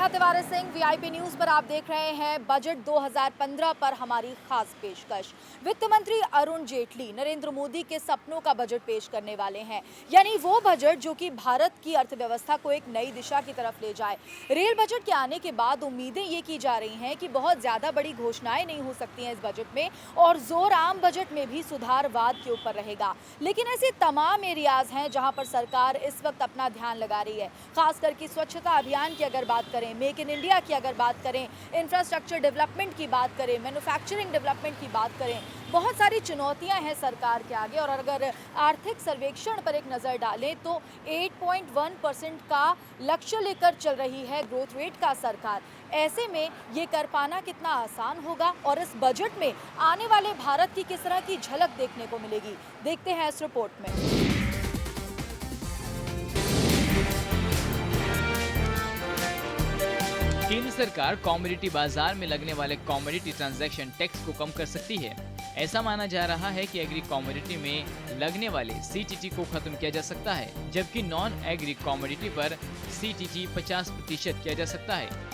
Neha Tiwari Singh, VIP news पर आप देख रहे हैं बजट 2015 पर हमारी खास पेशकश। वित्त मंत्री अरुण जेटली नरेंद्र मोदी के सपनों का बजट पेश करने वाले हैं, यानी वो बजट जो कि भारत की अर्थव्यवस्था को एक नई दिशा की तरफ ले जाए। रेल बजट के आने के बाद उम्मीदें ये की जा रही हैं कि बहुत ज्यादा बड़ी घोषणाएं नहीं हो सकती हैं इस बजट में, और जोर आम बजट में भी सुधारवाद के ऊपर रहेगा। लेकिन ऐसे तमाम एरियाज हैं जहां पर सरकार इस वक्त अपना ध्यान लगा रही है, खास करके स्वच्छता अभियान की अगर बात करें, मेक इन इंडिया की अगर बात करें, इंफ्रास्ट्रक्चर डेवलपमेंट की बात करें, मैन्युफैक्चरिंग डेवलपमेंट की बात करें, बहुत सारी चुनौतियां हैं सरकार के आगे। और अगर आर्थिक सर्वेक्षण पर एक नज़र डालें तो 8.1% का लक्ष्य लेकर चल रही है ग्रोथ रेट का सरकार। ऐसे में ये कर पाना कितना आसान होगा और इस बजट में आने वाले भारत की किस तरह की झलक देखने को मिलेगी, देखते हैं इस रिपोर्ट में। केंद्र सरकार कमोडिटी बाजार में लगने वाले कमोडिटी ट्रांजैक्शन टैक्स को कम कर सकती है। ऐसा माना जा रहा है कि एग्री कमोडिटी में लगने वाले सीटीटी को खत्म किया जा सकता है, जबकि नॉन एग्री कमोडिटी पर सीटीटी 50% किया जा सकता है।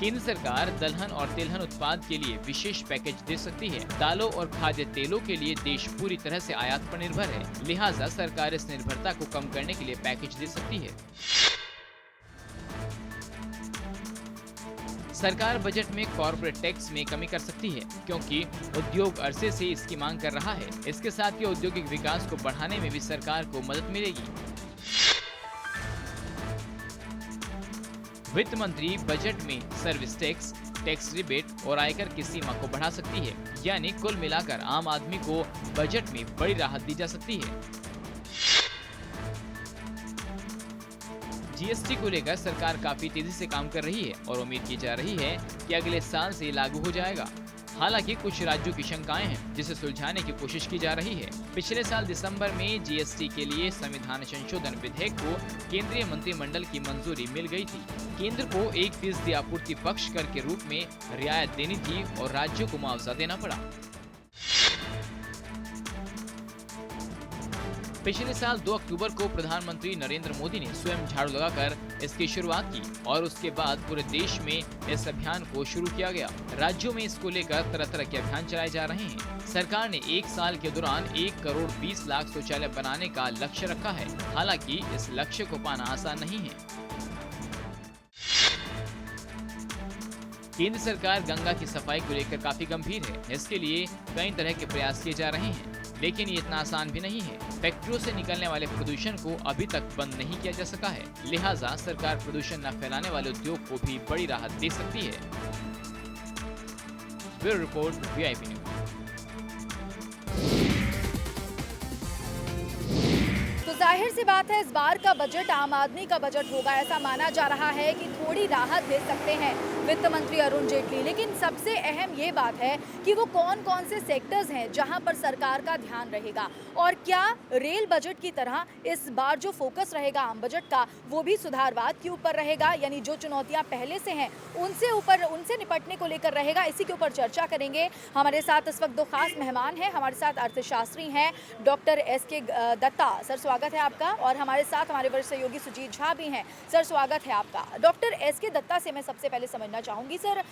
केंद्र सरकार दलहन और तिलहन उत्पाद के लिए विशेष पैकेज दे सकती है। दालों और खाद्य तेलों के लिए देश पूरी तरह से आयात पर निर्भर है, लिहाजा सरकार इस निर्भरता को कम करने के लिए पैकेज दे सकती है। सरकार बजट में कॉर्पोरेट टैक्स में कमी कर सकती है, क्योंकि उद्योग अरसे से इसकी मांग कर रहा है। इसके साथ ही औद्योगिक विकास को बढ़ाने में भी सरकार को मदद मिलेगी। वित्त मंत्री बजट में सर्विस टैक्स, टैक्स रिबेट और आयकर की सीमा को बढ़ा सकती है, यानी कुल मिलाकर आम आदमी को बजट में बड़ी राहत दी जा सकती है। जीएसटी को लेकर सरकार काफी तेजी से काम कर रही है और उम्मीद की जा रही है कि अगले साल से लागू हो जाएगा। हालांकि कुछ राज्यों की शंकाएं हैं, जिसे सुलझाने की कोशिश की जा रही है। पिछले साल दिसंबर में जीएसटी के लिए संविधान संशोधन विधेयक को केंद्रीय मंत्रिमंडल की मंजूरी मिल गई थी। केंद्र को 1% आपूर्ति पक्ष कर के रूप में रियायत देनी थी और राज्यों को मुआवजा देना पड़ा। पिछले साल 2 अक्टूबर को प्रधानमंत्री नरेंद्र मोदी ने स्वयं झाड़ू लगाकर इसकी शुरुआत की और उसके बाद पूरे देश में इस अभियान को शुरू किया गया। राज्यों में इसको लेकर तरह तरह के अभियान चलाए जा रहे हैं। सरकार ने 1 साल के दौरान 1 करोड़ 20 लाख शौचालय बनाने का लक्ष्य रखा है। हालांकि इस लक्ष्य को पाना आसान नहीं है। केंद्र सरकार गंगा की सफाई को लेकर काफी गंभीर है। इसके लिए कई तरह के प्रयास किए जा रहे हैं, लेकिन ये इतना आसान भी नहीं है। फैक्ट्रियों से निकलने वाले प्रदूषण को अभी तक बंद नहीं किया जा सका है, लिहाजा सरकार प्रदूषण न फैलाने वाले उद्योग को भी बड़ी राहत दे सकती है। Bureau report, VIP news. तो जाहिर सी बात है, इस बार का बजट आम आदमी का बजट होगा। ऐसा माना जा रहा है कि थोड़ी राहत दे सकते हैं वित्त मंत्री अरुण जेटली। लेकिन सबसे अहम ये बात है कि वो कौन कौन से सेक्टर्स हैं जहां पर सरकार का ध्यान रहेगा, और क्या रेल बजट की तरह इस बार जो फोकस रहेगा आम बजट का वो भी सुधारवाद के ऊपर रहेगा, यानी जो चुनौतियां पहले से हैं उनसे निपटने को लेकर रहेगा। इसी के ऊपर चर्चा करेंगे। हमारे साथ इस वक्त 2 खास मेहमान हैं। हमारे साथ अर्थशास्त्री हैं डॉक्टर SK दत्ता, सर स्वागत है आपका। और हमारे साथ हमारे वरिष्ठ सहयोगी सुजीत झा भी हैं, सर स्वागत है आपका। डॉक्टर SK दत्ता से मैं सबसे पहले समझना चाहूंगी, सर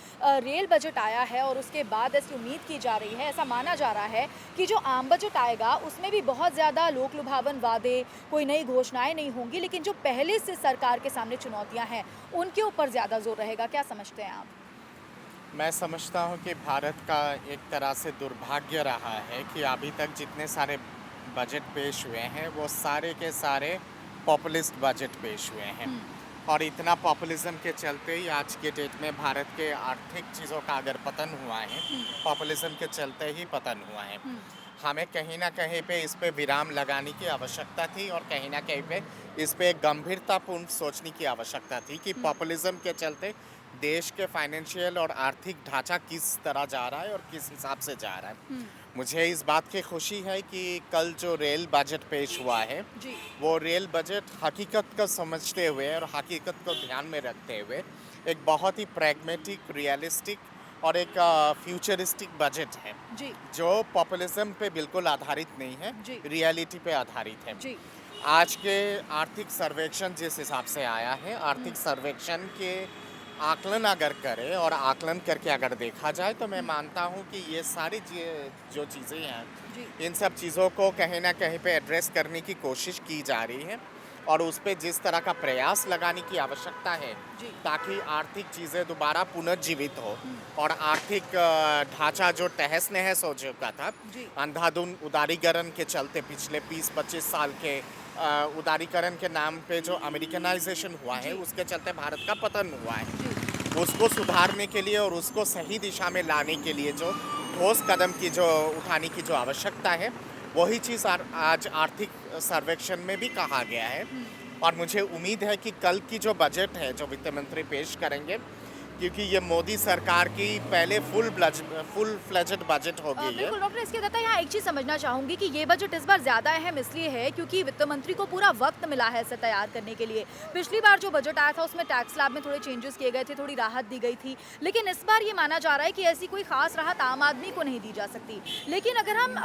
रेल बजट आया है और उसके बाद ऐसी उम्मीद की जा रही है, ऐसा माना जा रहा है कि जो आम बजट आएगा उसमें भी बहुत ज्यादा लोक लुभावन वादे, कोई नई घोषणाएं नहीं होंगी, लेकिन जो पहले से सरकार के सामने चुनौतियां हैं उनके ऊपर ज्यादा जोर रहेगा। क्या समझते हैं आप? मैं समझता हूं कि भारत का एक तरह से दुर्भाग्य रहा है कि अभी तक जितने सारे बजट पेश हुए हैं वो सारे के सारे पॉपुलिस्ट बजट पेश हुए हैं। और इतना पॉपुलिज्म के चलते ही आज के डेट में भारत के आर्थिक चीज़ों का अगर पतन हुआ है, पॉपुलिज्म के चलते ही पतन हुआ है। हमें कहीं ना कहीं पे इस पे विराम लगाने की आवश्यकता थी और कहीं ना कहीं पे इस पे गंभीरतापूर्ण सोचने की आवश्यकता थी कि पॉपुलिज्म के चलते देश के फाइनेंशियल और आर्थिक ढांचा किस तरह जा रहा है और किस हिसाब से जा रहा है। मुझे इस बात की खुशी है कि कल जो रेल बजट पेश हुआ है वो रेल बजट हकीकत को समझते हुए और हकीकत को ध्यान में रखते हुए एक बहुत ही प्रैग्मेटिक, रियलिस्टिक और एक फ्यूचरिस्टिक बजट है जो पॉपुलिज्म पे बिल्कुल आधारित नहीं है, रियलिटी पे आधारित है। आज के आर्थिक सर्वेक्षण जिस हिसाब से आया है, आर्थिक सर्वेक्षण के आकलन अगर करें और आकलन करके अगर देखा जाए तो मैं मानता हूँ कि ये सारी जो चीज़ें हैं, जी इन सब चीज़ों को कहीं ना कहीं पे एड्रेस करने की कोशिश की जा रही है और उस पे जिस तरह का प्रयास लगाने की आवश्यकता है जी ताकि आर्थिक चीज़ें दोबारा पुनर्जीवित हो और आर्थिक ढांचा जो तहस नहस हो चुका था जी अंधाधुन उदारीकरण के चलते पिछले 20-25 साल के उदारीकरण के नाम पे जो अमेरिकनाइजेशन हुआ है जी। उसके चलते भारत का पतन हुआ है। जी उसको सुधारने के लिए और उसको सही दिशा में लाने के लिए जो ठोस कदम की जो उठाने की जो आवश्यकता है वही चीज़ आज आर्थिक सर्वेक्षण में भी कहा गया है। और मुझे उम्मीद है कि कल की जो बजट है जो वित्त मंत्री पेश करेंगे, क्योंकि ये मोदी सरकार की पहले फुल फ्लेजेड बजट होगी ये। बिल्कुल डॉक्टर, इसके तहत यहाँ एक चीज़ समझना चाहूंगी कि ये बजट इस बार ज़्यादा अहम इसलिए है क्योंकि वित्त मंत्री को पूरा वक्त मिला है इसे तैयार करने के लिए। पिछली बार जो बजट आया था उसमें टैक्स स्लैब में थोड़े चेंजेस किए गए थे, थोड़ी राहत दी गई थी, लेकिन इस बार ये माना जा रहा है कि ऐसी कोई खास राहत आम आदमी को नहीं दी जा सकती। लेकिन अगर हम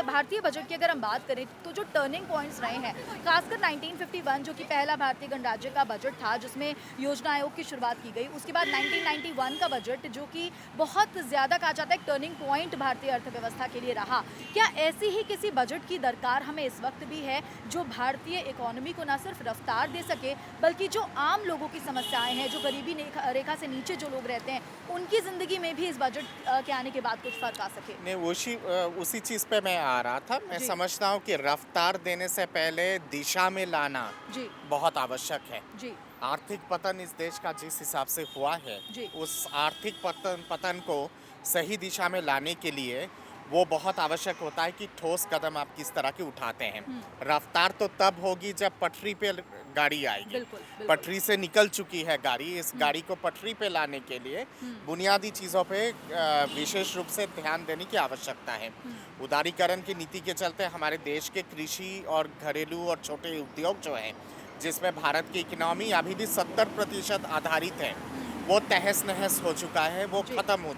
भारतीय बजट की अगर हम बात करें तो जो टर्निंग पॉइंट्स रहे हैं, खासकर 1951 जो कि पहला भारतीय गणराज्य का बजट था जिसमें योजना आयोग की शुरुआत की गई, उसके बाद 1991 का बजट जो कि बहुत ज़्यादा कहा जाता है एक टर्निंग पॉइंट भारतीय अर्थव्यवस्था के लिए रहा। क्या ऐसी ही किसी बजट की दरकार हमें इस वक्त भी है जो भारतीय इकोनॉमी को न सिर्फ रफ्तार दे सके बल्कि जो आम लोगों की समस्याएं हैं, जो गरीबी रेखा से नीचे जो लोग रहते हैं, उनकी ज़िंदगी में भी इस बजट के आने के बाद कुछ फर्क आ सके? नहीं, उसी चीज़ पे मैं आ रहा था। मैं जी। समझता हूँ कि रफ्तार देने से पहले दिशा में लाना जी बहुत आवश्यक है। जी आर्थिक पतन इस देश का जिस हिसाब से हुआ है जी। उस आर्थिक पतन को सही दिशा में लाने के लिए वो बहुत आवश्यक होता है कि ठोस कदम आप किस तरह के उठाते हैं। रफ्तार तो तब होगी जब पटरी पे गाड़ी आएगी। बिल्कुल बिल्कुल। पटरी से निकल चुकी है गाड़ी, इस गाड़ी को पटरी पे लाने के लिए बुनियादी चीज़ों पे विशेष रूप से ध्यान देने की आवश्यकता है। उदारीकरण की नीति के चलते हमारे देश के कृषि और घरेलू और छोटे उद्योग जो हैं, जिसमें भारत की इकोनॉमी अभी भी 70% आधारित है, वो तहस नहस हो चुका है, वो जी। खत्म हो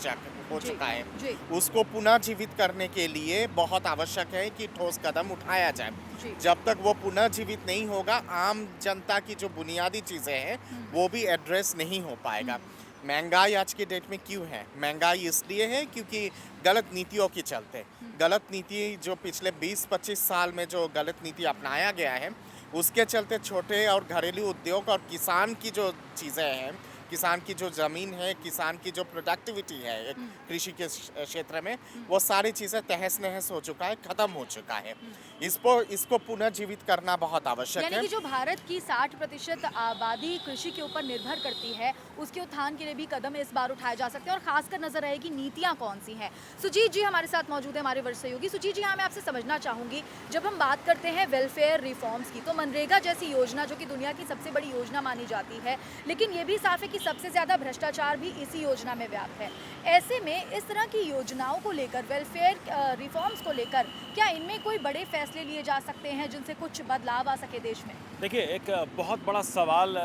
जी, चुका है। जी उसको पुनः जीवित करने के लिए बहुत आवश्यक है कि ठोस कदम उठाया जाए। जी जब तक वो पुनः जीवित नहीं होगा, आम जनता की जो बुनियादी चीज़ें हैं वो भी एड्रेस नहीं हो पाएगा। महंगाई आज की डेट में क्यों है? महंगाई इसलिए है क्योंकि गलत नीतियों के चलते, गलत नीति जो पिछले 20-25 साल में जो गलत नीति अपनाया गया है उसके चलते छोटे और घरेलू उद्योग और किसान की जो चीज़ें हैं, किसान की जो ज़मीन है, किसान की जो प्रोडक्टिविटी है एक कृषि के क्षेत्र में, वो सारी चीज़ें तहस नहस हो चुका है, ख़त्म हो चुका है। इसको पुनर्जीवित करना बहुत आवश्यक यानी है। कि जो भारत की 60% आबादी कृषि के ऊपर निर्भर करती है, उसके उत्थान के लिए भी कदम इस बार उठाए जा सकते हैं और खासकर नजर रहेगी नीतियां कौन सी हैं। सुजीत जी हमारे साथ मौजूद है, हमारे वरिष्ठ सहयोगी। सुजीत जी, हाँ, मैं आपसे समझना चाहूंगी, जब हम बात करते हैं वेलफेयर रिफॉर्म्स की, तो मनरेगा जैसी योजना जो कि दुनिया की सबसे बड़ी योजना मानी जाती है, लेकिन ये भी साफ है कि सबसे ज़्यादा भ्रष्टाचार भी इसी योजना में व्याप्त है। ऐसे में इस तरह की योजनाओं को लेकर, वेलफेयर रिफॉर्म्स को लेकर, क्या इनमें कोई बड़े फैसले लिए जा सकते हैं जिनसे कुछ बदलाव आ सके देश में? देखिए, एक बहुत बड़ा सवाल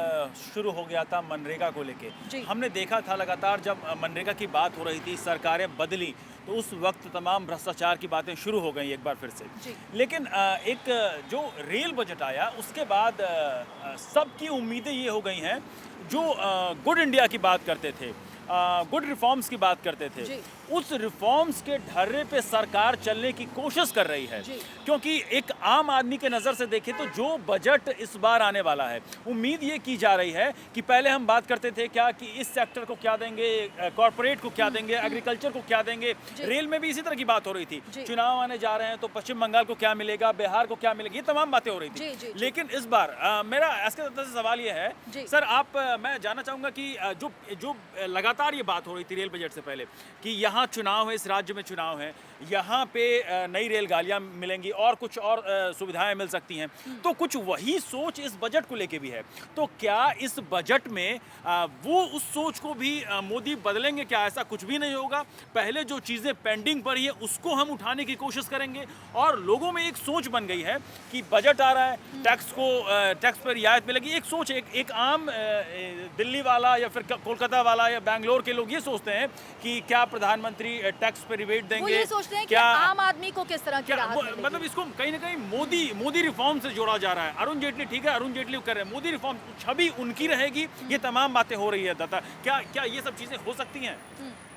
शुरू हो गया था मनरेगा को लेके। जी। हमने देखा था लगातार जब मनरेगा की बात हो रही थी, सरकारें बदली, तो उस वक्त तमाम भ्रष्टाचार की बातें शुरू हो गई एक बार फिर से। जी। लेकिन एक जो रेल बजट आया उसके बाद सबकी उम्मीदें ये हो गई हैं, जो गुड इंडिया की बात करते थे, गुड रिफॉर्म्स की बात करते थे, जी। उस रिफॉर्म्स के ढर्रे पे सरकार चलने की कोशिश कर रही है। जी। क्योंकि एक आम आदमी के नज़र से देखें तो जो बजट इस बार आने वाला है, उम्मीद ये की जा रही है कि पहले हम बात करते थे क्या कि इस सेक्टर को क्या देंगे, कॉर्पोरेट को क्या देंगे, एग्रीकल्चर को क्या देंगे, जी। रेल में भी इसी तरह की बात हो रही थी। जी। चुनाव आने जा रहे हैं तो पश्चिम बंगाल को क्या मिलेगा, बिहार को क्या मिलेगा, ये तमाम बातें हो रही जी, जी, थी। जी। लेकिन इस बार मेरा इसके तरफ से सवाल ये है, जी। सर आप, मैं जानना चाहूँगा कि जो लगातार ये बात हो रही थी रेल बजट से पहले कि यहाँ चुनाव है, इस राज्य में चुनाव है, यहाँ पे नई रेलगाड़ियाँ मिलेंगी और कुछ और सुविधाएं मिल सकती हैं, तो कुछ वही सोच इस बजट को लेके भी है। तो क्या इस बजट में वो उस सोच को भी मोदी बदलेंगे? क्या ऐसा कुछ भी नहीं होगा? पहले जो चीज़ें पेंडिंग पड़ी है उसको हम उठाने की कोशिश करेंगे और लोगों में एक सोच बन गई है कि बजट आ रहा है, टैक्स पर रियायत मिलेगी। एक सोच, एक आम दिल्ली वाला या फिर कोलकाता वाला या बेंगलोर के लोग ये सोचते हैं कि क्या प्रधानमंत्री टैक्स पे रिबेट वो देंगे, ये सोचते हैं कि क्या आम आदमी को किस तरह की क्या राहत मिलेगी। मतलब इसको कहीं ना कहीं मोदी रिफॉर्म से जोड़ा जा रहा है। अरुण जेटली ठीक है, अरुण जेटली कर रहे हैं, मोदी रिफॉर्म छवि उनकी रहेगी, ये तमाम बातें हो रही है। दत्ता, क्या ये सब चीजें हो सकती हैं?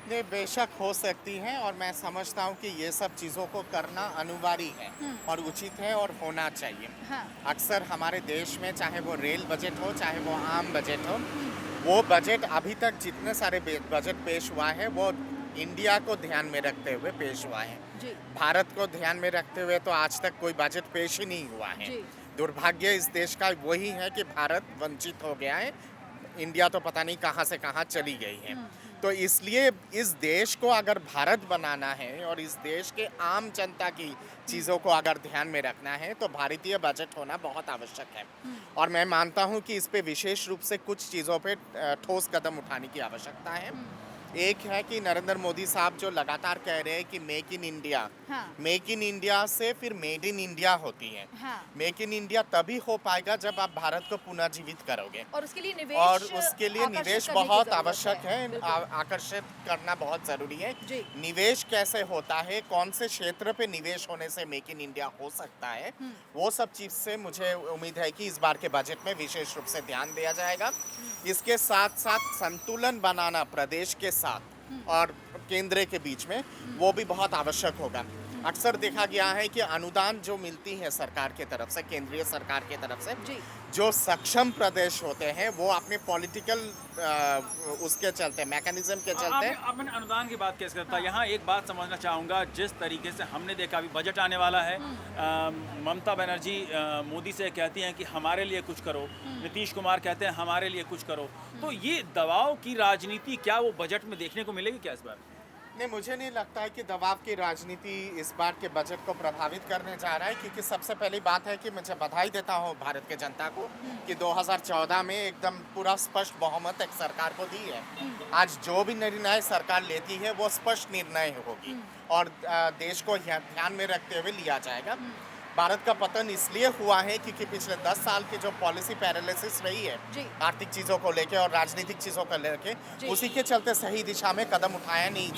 ये बेशक हो सकती हैं और मैं समझता हूँ कि ये सब चीज़ों को करना अनिवार्य है और उचित है और होना चाहिए। हाँ। अक्सर हमारे देश में चाहे वो रेल बजट हो चाहे वो आम बजट हो, वो बजट अभी तक जितने सारे बजट पेश हुआ है वो इंडिया को ध्यान में रखते हुए पेश हुआ है। जी। भारत को ध्यान में रखते हुए तो आज तक कोई बजट पेश ही नहीं हुआ है। जी। दुर्भाग्य इस देश का वही है कि भारत वंचित हो गया है, इंडिया तो पता नहीं कहाँ से कहाँ चली गई है। तो इसलिए इस देश को अगर भारत बनाना है और इस देश के आम जनता की चीज़ों को अगर ध्यान में रखना है तो भारतीय बजट होना बहुत आवश्यक है। और मैं मानता हूँ कि इस पे विशेष रूप से कुछ चीज़ों पे ठोस कदम उठाने की आवश्यकता है। एक है कि नरेंद्र मोदी साहब जो लगातार कह रहे हैं कि मेक इन इंडिया, हाँ। मेक इन इंडिया से फिर मेड इन इंडिया होती है। हाँ। मेक इन इंडिया तभी हो पाएगा जब आप भारत को पुनः जीवित करोगे और उसके लिए निवेश निवेश आकर्षित करने की बहुत जरूरत आवश्यक है, बिल्कुल। आकर्षित करना बहुत जरूरी है। जी। निवेश कैसे होता है, कौन से क्षेत्र पे निवेश होने से मेक इन इंडिया हो सकता है, वो सब चीज से मुझे उम्मीद है कि इस बार के बजट में विशेष रूप से ध्यान दिया जाएगा। इसके साथ साथ संतुलन बनाना प्रदेश के साथ और केंद्र के बीच में वो भी बहुत आवश्यक होगा। अक्सर देखा गया है कि अनुदान जो मिलती है सरकार की तरफ से, केंद्रीय सरकार की तरफ से, जी। जो सक्षम प्रदेश होते हैं वो अपने पॉलिटिकल उसके चलते, मैकेनिज्म के चलते अब मैंने अनुदान की बात कैसे करता है, यहाँ एक बात समझना चाहूँगा। जिस तरीके से हमने देखा अभी बजट आने वाला है, ममता बनर्जी मोदी से कहती हैं कि हमारे लिए कुछ करो, नीतीश कुमार कहते हैं हमारे लिए कुछ करो, तो ये दबाव की राजनीति क्या वो बजट में देखने को मिलेगी क्या इस बार? नहीं, मुझे नहीं लगता है कि दबाव की राजनीति इस बार के बजट को प्रभावित करने जा रहा है, क्योंकि सबसे पहली बात है कि मुझे बधाई देता हूँ भारत के जनता को कि 2014 में एकदम पूरा स्पष्ट बहुमत एक सरकार को दी है। आज जो भी निर्णय सरकार लेती है वो स्पष्ट निर्णय होगी और देश को ध्यान में रखते हुए लिया जाएगा। भारत का पतन इसलिए हुआ है क्योंकि पिछले 10 साल की जो पॉलिसी पैरालिसिस रही है आर्थिक चीज़ों को लेके और राजनीतिक चीज़ों को लेके, उसी के चलते सही दिशा में कदम उठाया नहीं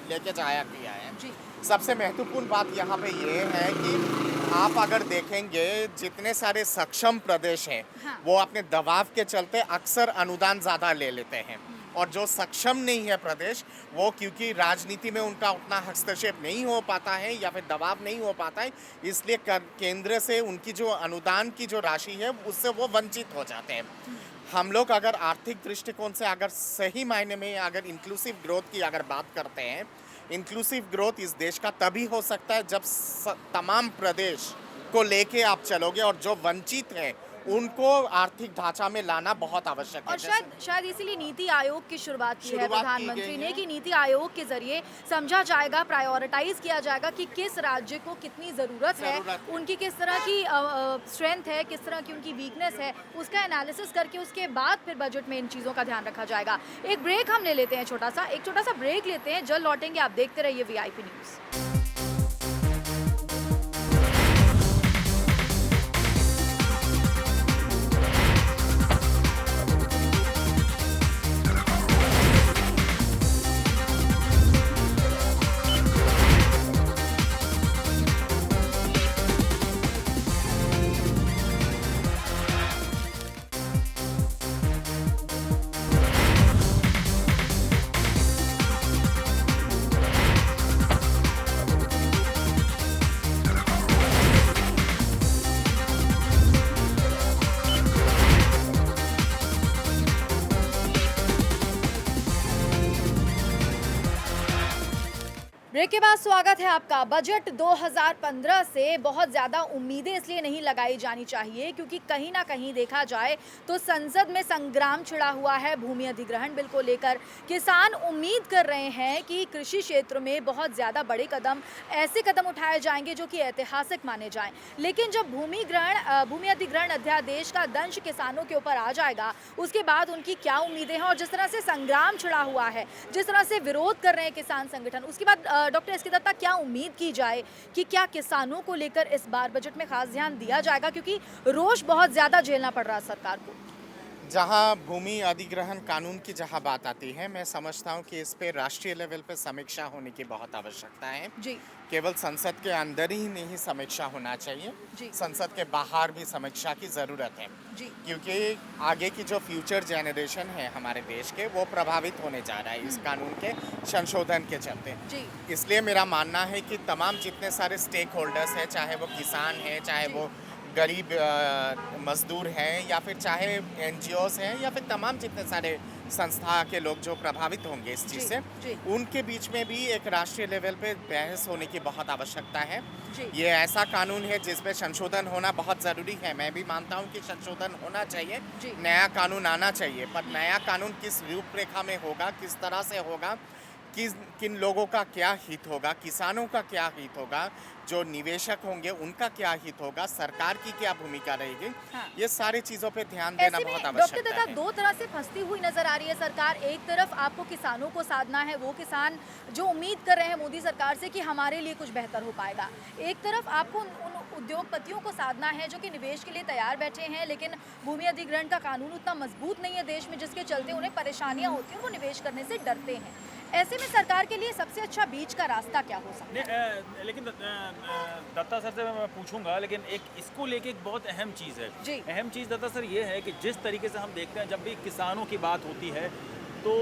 लेके जाया गया है। सबसे महत्वपूर्ण बात यहाँ पे ये है कि आप अगर देखेंगे जितने सारे सक्षम प्रदेश हैं, वो अपने दबाव के चलते अक्सर अनुदान ज़्यादा ले लेते हैं और जो सक्षम नहीं है प्रदेश, वो क्योंकि राजनीति में उनका उतना हस्तक्षेप नहीं हो पाता है या फिर दबाव नहीं हो पाता है, इसलिए केंद्र से उनकी जो अनुदान की जो राशि है उससे वो वंचित हो जाते हैं। हम लोग अगर आर्थिक दृष्टिकोण से अगर सही मायने में अगर इंक्लूसिव ग्रोथ की अगर बात करते हैं, इंक्लूसिव ग्रोथ इस देश का तभी हो सकता है जब तमाम प्रदेश को लेके आप चलोगे और जो वंचित हैं उनको आर्थिक ढांचा में लाना बहुत आवश्यक है। और शायद इसीलिए नीति आयोग की शुरुआत की है प्रधानमंत्री ने कि नीति आयोग के जरिए समझा जाएगा, प्रायोरिटाइज किया जाएगा कि किस राज्य को कितनी ज़रूरत है, उनकी किस तरह की स्ट्रेंथ है, किस तरह की उनकी वीकनेस है, उसका एनालिसिस करके उसके बाद फिर बजट में इन चीज़ों का ध्यान रखा जाएगा। एक ब्रेक हम ले लेते हैं, एक छोटा सा ब्रेक लेते हैं, जल्द लौटेंगे। आप देखते रहिए VIP न्यूज़। ब्रेक के बाद स्वागत है आपका। बजट 2015 से बहुत ज़्यादा उम्मीदें इसलिए नहीं लगाई जानी चाहिए क्योंकि कहीं ना कहीं देखा जाए तो संसद में संग्राम छिड़ा हुआ है भूमि अधिग्रहण बिल को लेकर। किसान उम्मीद कर रहे हैं कि कृषि क्षेत्र में बहुत ज़्यादा बड़े कदम, ऐसे कदम उठाए जाएंगे जो कि ऐतिहासिक माने जाएं। लेकिन जब भूमि अधिग्रहण अध्यादेश का दंश किसानों के ऊपर आ जाएगा, उसके बाद उनकी क्या उम्मीदें हैं और जिस तरह से संग्राम छिड़ा हुआ है, जिस तरह से विरोध कर रहे हैं किसान संगठन, उसके बाद डॉक्टर एस के दत्ता, क्या उम्मीद की जाए कि क्या किसानों को लेकर इस बार बजट में खास ध्यान दिया जाएगा, क्योंकि रोष बहुत ज़्यादा झेलना पड़ रहा है सरकार को? जहाँ भूमि अधिग्रहण कानून की जहाँ बात आती है, मैं समझता हूँ कि इस पे राष्ट्रीय लेवल पे समीक्षा होने की बहुत आवश्यकता है। जी केवल संसद के अंदर ही नहीं समीक्षा होना चाहिए, जी। संसद के बाहर भी समीक्षा की ज़रूरत है, जी क्योंकि आगे की जो फ्यूचर जनरेशन है हमारे देश के, वो प्रभावित होने जा रहा है इस कानून के संशोधन के चलते। जी इसलिए मेरा मानना है कि तमाम जितने सारे स्टेक होल्डर्स हैं, चाहे वो किसान हैं, चाहे जी। वो गरीब मजदूर हैं, या फिर चाहे एनजीओस हैं, या फिर तमाम जितने सारे संस्था के लोग जो प्रभावित होंगे इस चीज़ जी, से, जी। उनके बीच में भी एक राष्ट्रीय लेवल पे बहस होने की बहुत आवश्यकता है। जी। ये ऐसा कानून है जिसमें संशोधन होना बहुत ज़रूरी है। मैं भी मानता हूँ कि संशोधन होना चाहिए, जी। नया कानून आना चाहिए, पर नया कानून किस रूपरेखा में होगा, किस तरह से होगा, किन लोगों का क्या हित होगा, किसानों का क्या हित होगा, जो निवेशक होंगे उनका क्या हित होगा, सरकार की क्या भूमिका रहेगी, हाँ। ये सारी चीज़ों पे ध्यान देना ऐसे में बहुत डॉक्टर आवश्यकता दत्ता है। दो तरह से फंसती हुई नजर आ रही है सरकार। एक तरफ आपको किसानों को साधना है, वो किसान जो उम्मीद कर रहे हैं मोदी सरकार से कि हमारे लिए कुछ बेहतर हो पाएगा। एक तरफ आपको उन उद्योगपतियों को साधना है जो कि निवेश के लिए तैयार बैठे हैं, लेकिन भूमि अधिग्रहण का कानून उतना मजबूत नहीं है देश में, जिसके चलते उन्हें परेशानियां होती हैं, वो निवेश करने से डरते हैं। ऐसे में सरकार के लिए सबसे अच्छा बीच का रास्ता क्या हो सकता है? लेकिन दत्ता सर से मैं पूछूंगा, लेकिन एक इसको लेके एक बहुत अहम चीज़ है। जी। अहम चीज़ दत्ता सर ये है कि जिस तरीके से हम देखते हैं जब भी किसानों की बात होती है तो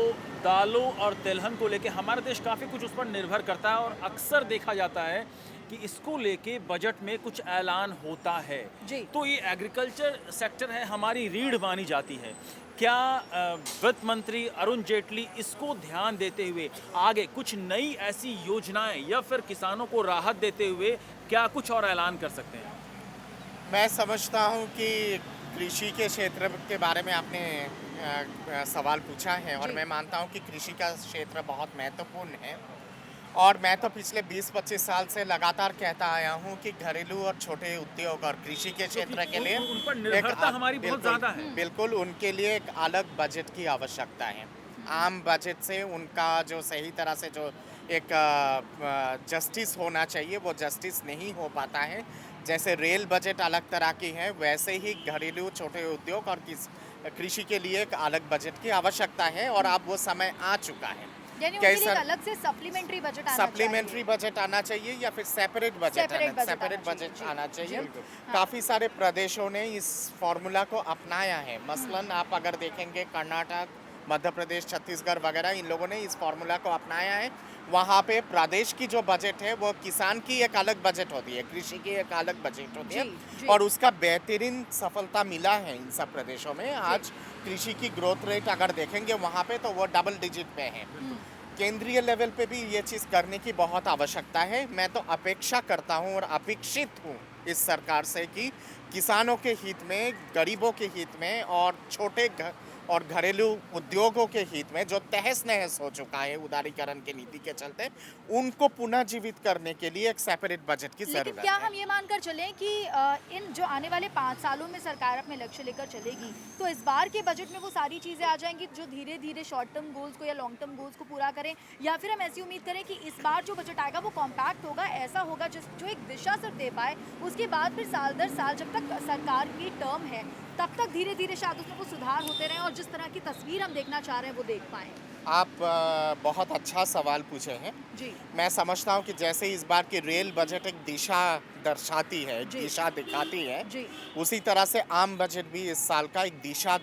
दालों और तिलहन को लेके हमारा देश काफ़ी कुछ उस पर निर्भर करता है, और अक्सर देखा जाता है कि इसको लेके बजट में कुछ ऐलान होता है। जी। तो ये एग्रीकल्चर सेक्टर है, हमारी रीढ़ मानी जाती है। क्या वित्त मंत्री अरुण जेटली इसको ध्यान देते हुए आगे कुछ नई ऐसी योजनाएं या फिर किसानों को राहत देते हुए क्या कुछ और ऐलान कर सकते हैं? मैं समझता हूँ कि कृषि के क्षेत्र के बारे में आपने सवाल पूछा है, और जी। मैं मानता हूँ कि कृषि का क्षेत्र बहुत महत्वपूर्ण है। और मैं तो पिछले 20-25 साल से लगातार कहता आया हूँ कि घरेलू और छोटे उद्योग और कृषि के क्षेत्र के लिए उन पर निर्भरता हमारी बहुत बिल्कुल, ज़्यादा है। बिल्कुल उनके लिए एक अलग बजट की आवश्यकता है। आम बजट से उनका जो सही तरह से जो एक जस्टिस होना चाहिए, वो जस्टिस नहीं हो पाता है। जैसे रेल बजट अलग तरह की है, वैसे ही घरेलू छोटे उद्योग और कृषि के लिए एक अलग बजट की आवश्यकता है, और अब वो समय आ चुका है। यानी उनके लिए एक अलग से सप्लीमेंट्री बजट आना सप्लीमेंट्री बजट आना चाहिए, या फिर सेपरेट बजट आना चाहिए। काफ़ी सारे प्रदेशों ने इस फॉर्मूला को अपनाया है। मसलन आप अगर देखेंगे कर्नाटक, मध्य प्रदेश, छत्तीसगढ़ वगैरह, इन लोगों ने इस फॉर्मूला को अपनाया है। वहाँ पे प्रदेश की जो बजट है वो किसान की एक अलग बजट होती है, कृषि की एक अलग बजट होती है, जी। और उसका बेहतरीन सफलता मिला है इन सब प्रदेशों में। आज कृषि की ग्रोथ रेट अगर देखेंगे वहाँ पे, तो वो डबल डिजिट पे है। केंद्रीय लेवल पे भी ये चीज़ करने की बहुत आवश्यकता है। मैं तो अपेक्षा करता हूँ और अपेक्षित हूँ इस सरकार से कि किसानों के हित में, गरीबों के हित में, और छोटे और घरेलू उद्योगों के हित में जो तहस नहस हो चुका है उदारीकरण की नीति के चलते, उनको पुनः जीवित करने के लिए एक सेपरेट बजट की लेकिन जरूरत क्या है। हम ये मानकर चलें कि इन जो आने वाले 5 सालों में सरकार अपने लक्ष्य लेकर चलेगी, तो इस बार के बजट में वो सारी चीज़ें आ जाएंगी जो धीरे धीरे शॉर्ट टर्म गोल्स को या लॉन्ग टर्म गोल्स को पूरा करें, या फिर हम ऐसी उम्मीद करें कि इस बार जो बजट आएगा वो कॉम्पैक्ट होगा, ऐसा होगा जो एक दिशा सिर्फ दे पाए, उसके बाद फिर साल दर साल जब तक सरकार की टर्म है तब तक धीरे धीरे शायद उसमें कुछ सुधार होते रहें और जिस तरह की तस्वीर हम देखना चाह रहे हैं वो देख पाएं? आप बहुत अच्छा सवाल पूछे हैं। जी मैं समझता हूँ कि जैसे इस बार की रेल बजट एक दिशा दर्शाती है, एक जी। दिशा दिखाती है, जी उसी तरह से आम बजट भी इस साल का एक दिशा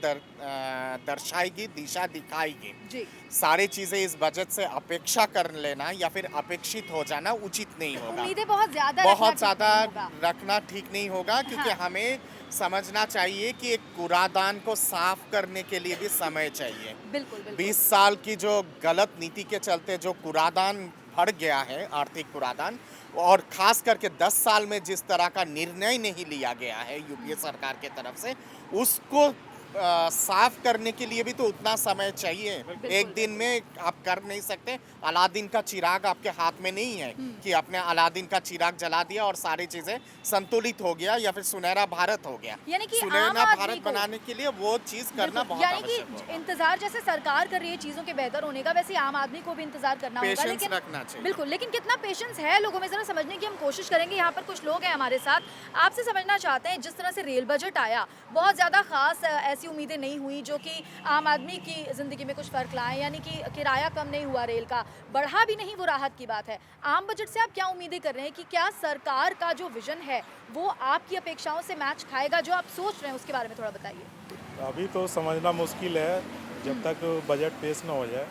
दर्शाएगी, दिशा दिखाएगी। जी सारी चीज़ें इस बजट से अपेक्षा कर लेना या फिर अपेक्षित हो जाना उचित नहीं होगा। उम्मीदें बहुत ज़्यादा रखना ठीक नहीं होगा, क्योंकि हाँ। हमें समझना चाहिए कि एक कूड़ादान को साफ करने के लिए भी समय चाहिए। बिल्कुल बिल्कुल 20 साल की जो गलत नीति के चलते जो कूड़ादान बढ़ गया है, आर्थिक कूड़ादान, और खास करके 10 साल में जिस तरह का निर्णय नहीं लिया गया है यूपीए सरकार के तरफ से, उसको साफ करने के लिए भी तो उतना समय चाहिए। एक दिन में आप कर नहीं सकते। अलादीन का चिराग आपके हाथ में नहीं है कि आपने अलादीन का चिराग जला दिया और सारी चीजें संतुलित हो गया, या फिर सुनहरा भारत हो गया। यानी कि सुनहरा आम आदमी भारत को बनाने के लिए वो चीज करना बहुत यानी आवश्यक कि होगा। इंतजार जैसे सरकार कर रही है चीजों के बेहतर होने का, वैसे आम आदमी को भी इंतजार करना होगा। पेशेंस लेकिन रखना चाहिए। बिल्कुल, लेकिन कितना पेशेंस है लोगों में, जरा समझने की हम कोशिश करेंगे। यहाँ पर कुछ लोग हैं हमारे साथ, आपसे समझना चाहते हैं जिस तरह से रेल बजट आया, बहुत ज़्यादा खास ऐसी ऐसी उम्मीदें नहीं हुई जो कि आम आदमी की ज़िंदगी में कुछ फ़र्क लाएं, यानी कि किराया कम नहीं हुआ रेल का, बढ़ा भी नहीं, वो राहत की बात है। आम बजट से आप क्या उम्मीदें कर रहे हैं कि क्या सरकार का जो विज़न है वो आपकी अपेक्षाओं से मैच खाएगा? जो आप सोच रहे हैं उसके बारे में थोड़ा बताइए। अभी तो समझना मुश्किल है, जब तक बजट पेश ना हो जाए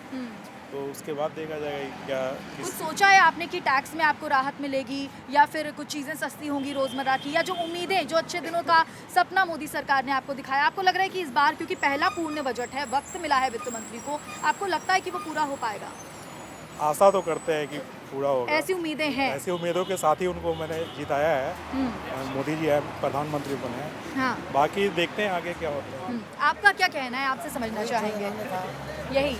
तो उसके बाद देखा जाएगा कि क्या कुछ सोचा है आपने कि टैक्स में आपको राहत मिलेगी या फिर कुछ चीज़ें सस्ती होंगी रोज़मर्रा की, या जो उम्मीदें, जो अच्छे दिनों का सपना मोदी सरकार ने आपको दिखाया, आपको लग रहा है कि इस बार क्योंकि पहला पूर्ण बजट है, वक्त मिला है वित्त मंत्री को, आपको लगता है कि वो पूरा हो पाएगा? आशा तो करते हैं कि पूरा होगा। ऐसी उम्मीदें हैं। ऐसी उम्मीदों के साथ ही उनको मैंने जिताया है। मोदी जी है, प्रधानमंत्री बने हैं। हाँ। बाकी देखते हैं आगे क्या होता है। आपका क्या कहना है, आपसे समझना चाहेंगे यही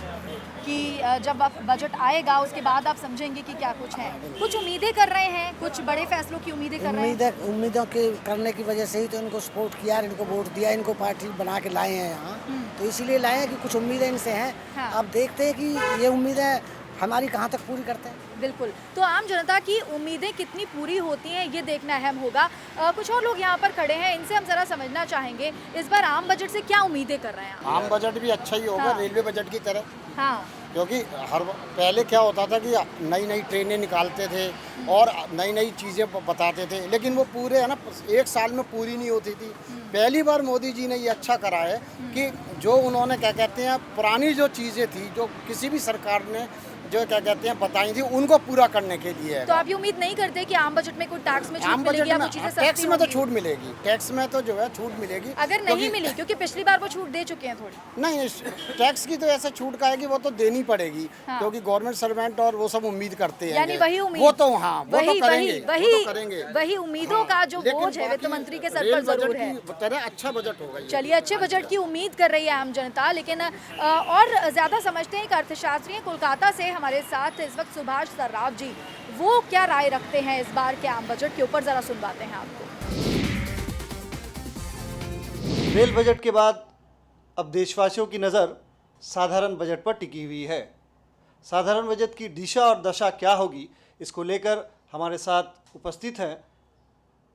कि जब अब बजट आएगा उसके बाद आप समझेंगे कि क्या कुछ है, कुछ उम्मीदें कर रहे हैं, कुछ बड़े फैसलों की उम्मीदें कर रहे हैं। उम्मीदों के करने की वजह से ही तो इनको सपोर्ट किया, इनको वोट दिया, इनको पार्टी बना के लाए हैं यहाँ, तो इसीलिए लाए हैं कि कुछ उम्मीदें इनसे हैं। हाँ। अब देखते हैं कि ये उम्मीदें हमारी कहाँ तक पूरी करते हैं। बिल्कुल, तो आम जनता की उम्मीदें कितनी पूरी होती हैं ये देखना अहम होगा। कुछ और लोग यहाँ पर खड़े हैं, इनसे हम ज़रा समझना चाहेंगे इस बार आम बजट से क्या उम्मीदें कर रहे हैं आप? आम बजट भी अच्छा ही होगा। हाँ। रेलवे बजट की तरह, हाँ, क्योंकि पहले क्या होता था कि नई नई ट्रेनें निकालते थे और नई नई चीज़ें बताते थे, लेकिन वो पूरे है ना 1 साल में पूरी नहीं होती थी। पहली बार मोदी जी ने ये अच्छा करा है कि जो उन्होंने क्या कहते हैं पुरानी जो चीज़ें थी, जो किसी भी सरकार ने जो क्या कहते हैं बताई थी, उनको पूरा करने के लिए है। तो आप ये उम्मीद नहीं करते कि आम बजट में कोई टैक्स में छूट आम मिलेगी बजट या में कुछ चीज़ें टैक्स सस्ती में तो होंगी? छूट मिलेगी, टैक्स में तो जो है छूट मिलेगी। अगर नहीं मिली, क्योंकि पिछली बार वो छूट दे चुके हैं थोड़ी। नहीं, टैक्स की तो ऐसा छूट का है कि वो तो देनी पड़ेगी। हाँ। क्योंकि गवर्नमेंट सर्वेंट और वो सब उम्मीद करते हैं, यानी वही उम्मीद, वो तो हाँ वो वही तो करेंगे, वही वो तो करेंगे। वही उम्मीदों का जो लेकिन बोझ है वित्त बाकी मंत्री के सर रेल पर जरूर बजट है। की तरह अच्छा बजट होगा ये। चलिए, अच्छे बजट की उम्मीद कर रही है आम जनता, लेकिन और ज़्यादा समझते हैं एक अर्थशास्त्री हैं कोलकाता से हमारे साथ इस वक्त सुभाष सर्राफ जी, वो क्या राय रखते हैं इस बार के आम बजट के ऊपर, ज़रा सुनवाते हैं आपको। रेल बजट के बाद अब देशवासियों की नज़र साधारण बजट पर टिकी हुई है। साधारण बजट की दिशा और दशा क्या होगी, इसको लेकर हमारे साथ उपस्थित हैं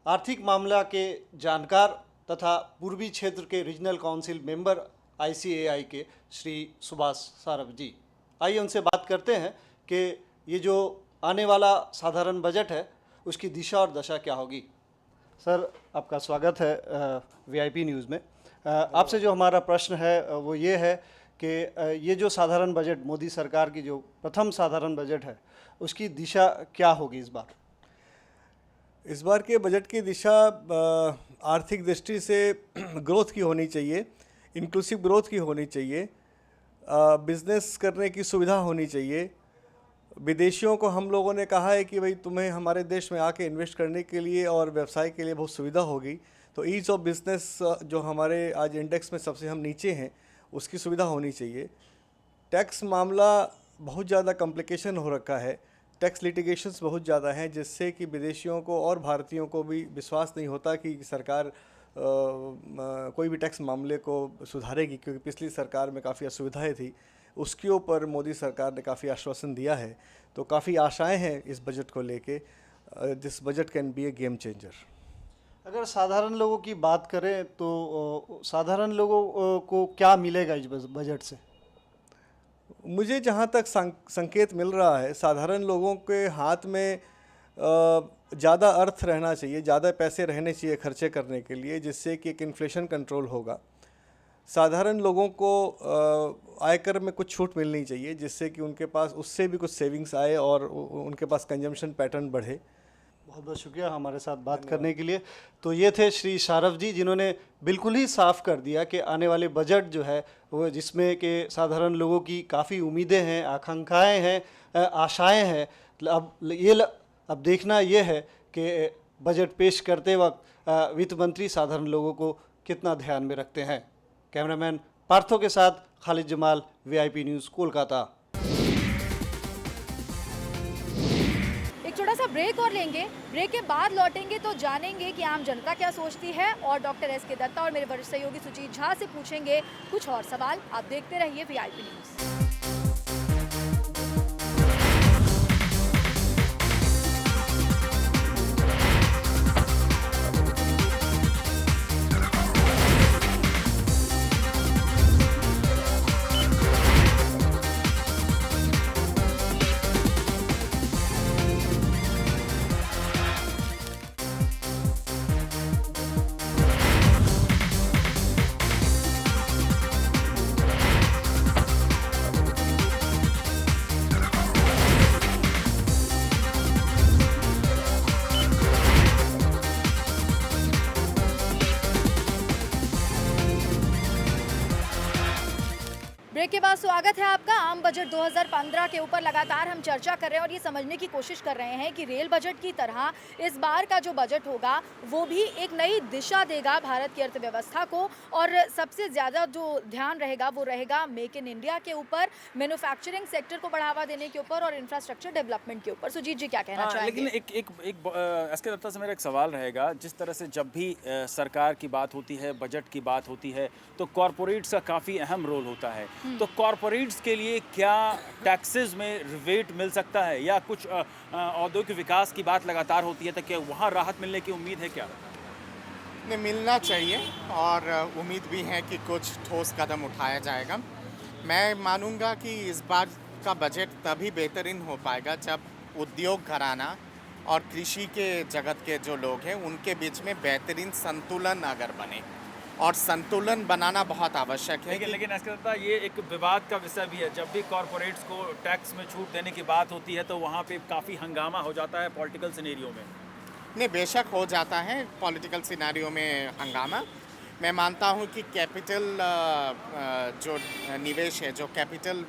आर्थिक मामला के जानकार तथा पूर्वी क्षेत्र के रीजनल काउंसिल मेंबर ICAI के श्री सुभाष सारफ जी। आइए उनसे बात करते हैं कि ये जो आने वाला साधारण बजट है उसकी दिशा और दशा क्या होगी। सर, आपका स्वागत है VIP न्यूज़ में। आपसे जो हमारा प्रश्न है वो ये है कि ये जो साधारण बजट, मोदी सरकार की जो प्रथम साधारण बजट है, उसकी दिशा क्या होगी इस बार? इस बार के बजट की दिशा आर्थिक दृष्टि से ग्रोथ की होनी चाहिए, इंक्लूसिव ग्रोथ की होनी चाहिए, बिजनेस करने की सुविधा होनी चाहिए। विदेशियों को हम लोगों ने कहा है कि भाई तुम्हें हमारे देश में आके इन्वेस्ट करने के लिए और व्यवसाय के लिए बहुत सुविधा होगी, तो ईज ऑफ बिजनेस जो हमारे आज इंडेक्स में सबसे हम नीचे हैं, उसकी सुविधा होनी चाहिए। टैक्स मामला बहुत ज़्यादा कॉम्प्लिकेशन हो रखा है, टैक्स लिटिगेशंस बहुत ज़्यादा हैं, जिससे कि विदेशियों को और भारतीयों को भी विश्वास नहीं होता कि सरकार कोई भी टैक्स मामले को सुधारेगी, क्योंकि पिछली सरकार में काफ़ी असुविधाएं थी। उसके ऊपर मोदी सरकार ने काफ़ी आश्वासन दिया है, तो काफ़ी आशाएं हैं इस बजट को लेके। This budget can be A game changer. अगर साधारण लोगों की बात करें तो साधारण लोगों को क्या मिलेगा इस बजट से? मुझे जहाँ तक संकेत मिल रहा है, साधारण लोगों के हाथ में ज़्यादा अर्थ रहना चाहिए, ज़्यादा पैसे रहने चाहिए खर्चे करने के लिए, जिससे कि एक इन्फ्लेशन कंट्रोल होगा। साधारण लोगों को आयकर में कुछ छूट मिलनी चाहिए, जिससे कि उनके पास उससे भी कुछ सेविंग्स आए और उनके पास कंजम्पशन पैटर्न बढ़े। बहुत बहुत शुक्रिया हमारे साथ बात करने के लिए। तो ये थे श्री सारफ जी, जिन्होंने बिल्कुल ही साफ कर दिया कि आने वाले बजट जो है वो, जिसमें कि साधारण लोगों की काफ़ी उम्मीदें हैं, आकांक्षाएं हैं, आशाएं हैं। अब देखना ये है कि बजट पेश करते वक्त वित्त मंत्री साधारण लोगों को कितना ध्यान में रखते हैं। कैमरामैन पार्थो के साथ खालिद जमाल, VIP न्यूज़, कोलकाता। एक छोटा सा ब्रेक और लेंगे, ब्रेक के बाद लौटेंगे तो जानेंगे कि आम जनता क्या सोचती है, और डॉक्टर SK दत्ता और मेरे वरिष्ठ सहयोगी सुजीत झा से पूछेंगे कुछ और सवाल। आप देखते रहिए VIP न्यूज़। बाद स्वागत है आपका आम बजट 2015 के ऊपर। लगातार हम चर्चा कर रहे हैं और ये समझने की कोशिश कर रहे हैं कि रेल बजट की तरह इस बार का जो बजट होगा वो भी एक नई दिशा देगा भारत की अर्थव्यवस्था को, और सबसे ज़्यादा जो ध्यान रहेगा वो रहेगा मेक इन इंडिया के ऊपर, मैन्युफैक्चरिंग सेक्टर को बढ़ावा देने के ऊपर और इंफ्रास्ट्रक्चर डेवलपमेंट के ऊपर। सुजीत जी क्या कहना चाहेंगे? लेकिन एसके दत्ता से मेरा एक सवाल रहेगा, जिस तरह से जब भी सरकार की बात होती है, बजट की बात होती है, तो कॉरपोरेट्स का काफ़ी अहम रोल होता है। तो कॉरपोरेट्स के लिए क्या टैक्सेस में रिबेट मिल सकता है, या कुछ औद्योगिक विकास की बात लगातार होती है, तो क्या वहाँ राहत मिलने की उम्मीद है क्या? ने मिलना चाहिए और उम्मीद भी है कि कुछ ठोस कदम उठाया जाएगा। मैं मानूंगा कि इस बार का बजट तभी बेहतरीन हो पाएगा जब उद्योग घराना और कृषि के जगत के जो लोग हैं उनके बीच में बेहतरीन संतुलन अगर बने, और संतुलन बनाना बहुत आवश्यक है। लेकिन ऐसा लगता है ये एक विवाद का विषय भी है। जब भी कॉरपोरेट्स को टैक्स में छूट देने की बात होती है तो वहाँ पे काफ़ी हंगामा हो जाता है पॉलिटिकल सिनेरियो में। नहीं, बेशक हो जाता है पॉलिटिकल सिनेरियो में हंगामा। मैं मानता हूँ कि कैपिटल जो निवेश है, जो कैपिटल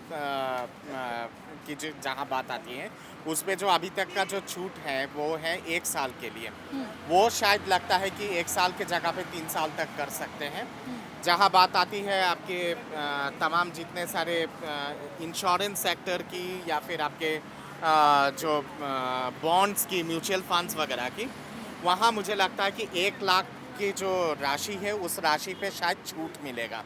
की जो जहाँ बात आती है उस पे जो अभी तक का जो छूट है वो है 1 साल के लिए। वो शायद लगता है कि 1 साल के जगह पे 3 साल तक कर सकते हैं। जहाँ बात आती है आपके तमाम जितने सारे इंश्योरेंस सेक्टर की या फिर आपके जो बॉन्ड्स की, म्यूचुअल फंड्स वगैरह की, वहाँ मुझे लगता है कि 1 लाख की जो राशि है उस राशि पे शायद छूट मिलेगा,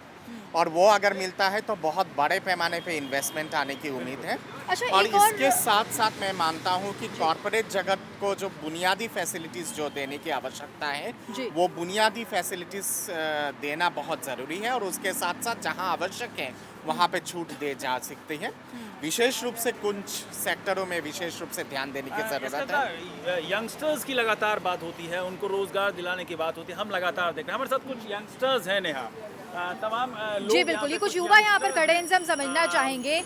और वो अगर मिलता है तो बहुत बड़े पैमाने पे इन्वेस्टमेंट आने की उम्मीद है। अच्छा, और एक और इसके साथ साथ मैं मानता हूँ कि कॉरपोरेट जगत को जो बुनियादी फैसिलिटीज़ जो देने की आवश्यकता है वो बुनियादी फैसिलिटीज़ देना बहुत ज़रूरी है, और उसके साथ साथ जहाँ आवश्यक है वहाँ पे छूट दे जा सकती है। विशेष रूप से कुछ सेक्टरों में विशेष रूप से ध्यान देने की ज़रूरत है। यंगस्टर्स की लगातार बात होती है, उनको रोजगार दिलाने की बात होती है। हम लगातार देख रहे हैं, हमारे साथ कुछ यंगस्टर्स हैं नेहा, तमाम लोग जी बिल्कुल, ये कुछ युवा यहाँ पर खड़े हैं, इनसे हम समझना चाहेंगे।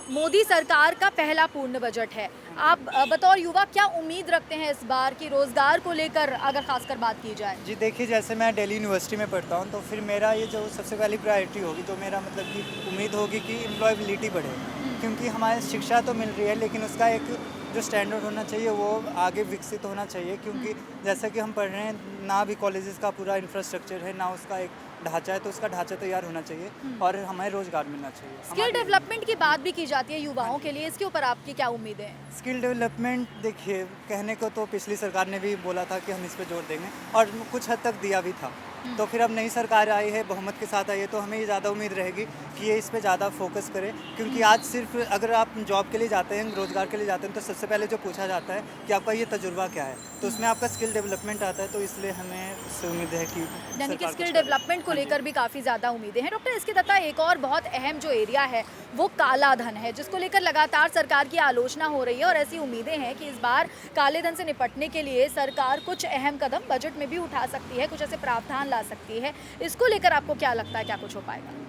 मोदी सरकार का पहला पूर्ण बजट है, आप बतौर युवा क्या उम्मीद रखते हैं इस बार की रोजगार को लेकर, अगर खासकर बात की जाए? जी देखिए, जैसे मैं दिल्ली यूनिवर्सिटी में पढ़ता हूँ, तो फिर मेरा ये जो सबसे पहली प्रायोरिटी होगी, तो मेरा मतलब कि उम्मीद होगी कि एम्प्लॉयबिलिटी बढ़े, क्योंकि हमारे शिक्षा तो मिल रही है लेकिन उसका एक जो स्टैंडर्ड होना चाहिए वो आगे विकसित होना चाहिए, क्योंकि जैसा कि हम पढ़ रहे हैं, ना भी कॉलेजेस का पूरा इंफ्रास्ट्रक्चर है, ना उसका एक ढांचा है, तो उसका ढांचा तैयार होना चाहिए और हमें रोजगार मिलना चाहिए। स्किल डेवलपमेंट की बात भी की जाती है युवाओं के लिए, इसके ऊपर आपकी क्या उम्मीदें हैं? स्किल डेवलपमेंट देखिए, कहने को तो पिछली सरकार ने भी बोला था कि हम इस पे जोर देंगे, और कुछ हद तक दिया भी था। तो फिर अब नई सरकार आई है, बहुमत के साथ आई है, तो हमें ये ज़्यादा उम्मीद रहेगी कि ये इस पे ज़्यादा फोकस करे, क्योंकि आज सिर्फ अगर आप जॉब के लिए जाते हैं, रोज़गार के लिए जाते हैं, तो सबसे पहले जो पूछा जाता है कि आपका ये तजुर्बा क्या है, तो उसमें आपका स्किल डेवलपमेंट आता है। तो इसलिए हमें उससे उम्मीद है कि यानी कि स्किल डेवलपमेंट को लेकर भी काफ़ी ज़्यादा उम्मीदें हैं। डॉक्टर एसके दत्ता, एक और बहुत अहम जो एरिया है वो काला धन है, जिसको लेकर लगातार सरकार की आलोचना हो रही है, और ऐसी उम्मीदें हैं कि इस बार काले धन से निपटने के लिए सरकार कुछ अहम कदम बजट में भी उठा सकती है, कुछ ऐसे प्रावधान ला सकती है। इसको लेकर आपको क्या लगता है, क्या कुछ हो पाएगा?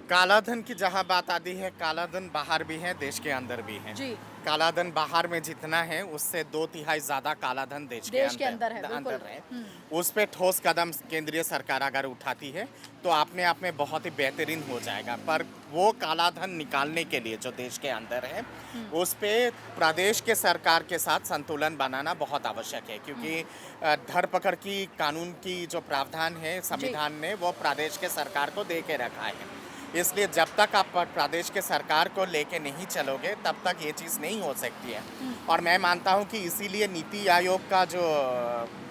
काला धन की जहाँ बात आती है, काला धन बाहर भी है, देश के अंदर भी है। जी, काला धन बाहर में जितना है उससे 2/3 ज़्यादा काला धन देश के अंदर है। उस पे ठोस कदम केंद्रीय सरकार अगर उठाती है तो अपने आप में बहुत ही बेहतरीन हो जाएगा। पर वो काला धन निकालने के लिए जो देश के अंदर है उस पे प्रदेश के सरकार के साथ संतुलन बनाना बहुत आवश्यक है, क्योंकि धरपकड़ की कानून की जो प्रावधान है संविधान ने वो प्रदेश के सरकार को दे के रखा है। इसलिए जब तक आप प्रदेश के सरकार को लेके नहीं चलोगे तब तक ये चीज़ नहीं हो सकती है। और मैं मानता हूँ कि इसीलिए नीति आयोग का जो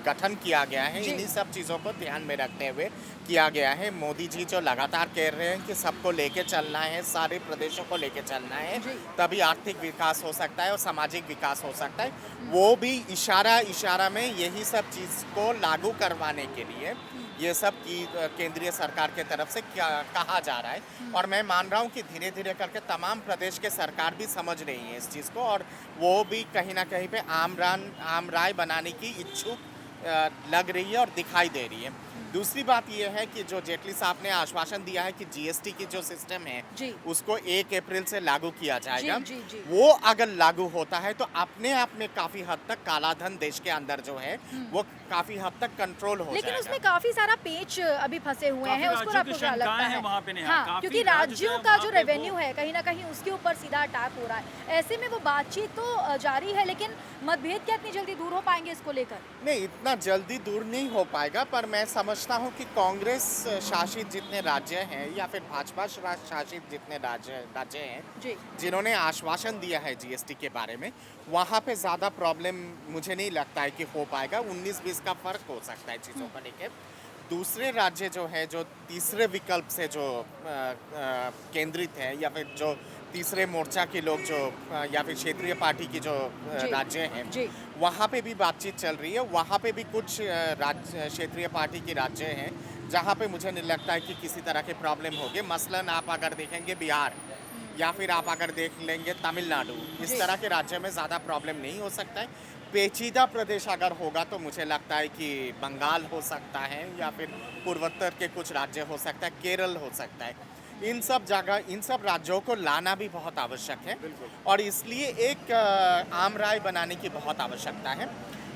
गठन किया गया है इन्हीं सब चीज़ों को ध्यान में रखते हुए किया गया है। मोदी जी जो लगातार कह रहे हैं कि सबको लेके चलना है, सारे प्रदेशों को लेके चलना है, तभी आर्थिक विकास हो सकता है और सामाजिक विकास हो सकता है, वो भी इशारा में यही सब चीज़ को लागू करवाने के लिए ये सब की केंद्रीय सरकार के तरफ से क्या कहा जा रहा है। और मैं मान रहा हूँ कि धीरे धीरे करके तमाम प्रदेश के सरकार भी समझ रही है इस चीज़ को, और वो भी कहीं ना कहीं पे आम राय बनाने की इच्छुक लग रही है और दिखाई दे रही है। दूसरी बात यह है कि जो जेटली साहब ने आश्वासन दिया है कि जीएसटी की जो सिस्टम है जी। उसको 1 अप्रैल से लागू किया जाएगा, जी, जी। वो अगर लागू होता है तो अपने आप में काफी हद तक कालाधन देश के अंदर जो है वो काफी हद तक कंट्रोल हो लेकिन जाएगा। उसमें काफी सारा पेच अभी फंसे हुए काफी हैं, उसको राज्यों आपको की क्या लगता शंकाएं है? हैं वहाँ पे नेहा, हाँ, काफी क्योंकि राज्य राज्यों जो है का जो वहाँ पे रेवेन्यू है कहीं ना कहीं उसके ऊपर सीधा अटैक हो रहा है। ऐसे में वो बातचीत तो जारी है, लेकिन मतभेद क्या इतनी जल्दी दूर हो पाएंगे इसको लेकर? नहीं, इतना जल्दी दूर नहीं हो पाएगा, पर मैं समझता हूँ कि कांग्रेस शासित जितने राज्य हैं या फिर भाजपा शासित जितने राज्य हैं जी। जिन्होंने आश्वासन दिया है जीएसटी के बारे में, वहाँ पे ज़्यादा प्रॉब्लम मुझे नहीं लगता है कि हो पाएगा। 19-20 का फर्क हो सकता है चीज़ों को लेकर। दूसरे राज्य जो है, जो तीसरे विकल्प से जो केंद्रित है या फिर जो तीसरे मोर्चा के लोग जो या फिर क्षेत्रीय पार्टी की जो राज्य हैं, जी। वहाँ पे भी बातचीत चल रही है। वहाँ पे भी कुछ क्षेत्रीय पार्टी के राज्य हैं जहाँ पे मुझे नहीं लगता है कि किसी तरह के प्रॉब्लम होंगे। मसलन आप अगर देखेंगे बिहार या फिर आप अगर देख लेंगे तमिलनाडु, इस तरह के राज्य में ज़्यादा प्रॉब्लम नहीं हो सकता है। पेचीदा प्रदेश अगर होगा तो मुझे लगता है कि बंगाल हो सकता है या फिर पूर्वोत्तर के कुछ राज्य हो सकता है, केरल हो सकता है। इन सब जगह, इन सब राज्यों को लाना भी बहुत आवश्यक है और इसलिए एक आम राय बनाने की बहुत आवश्यकता है।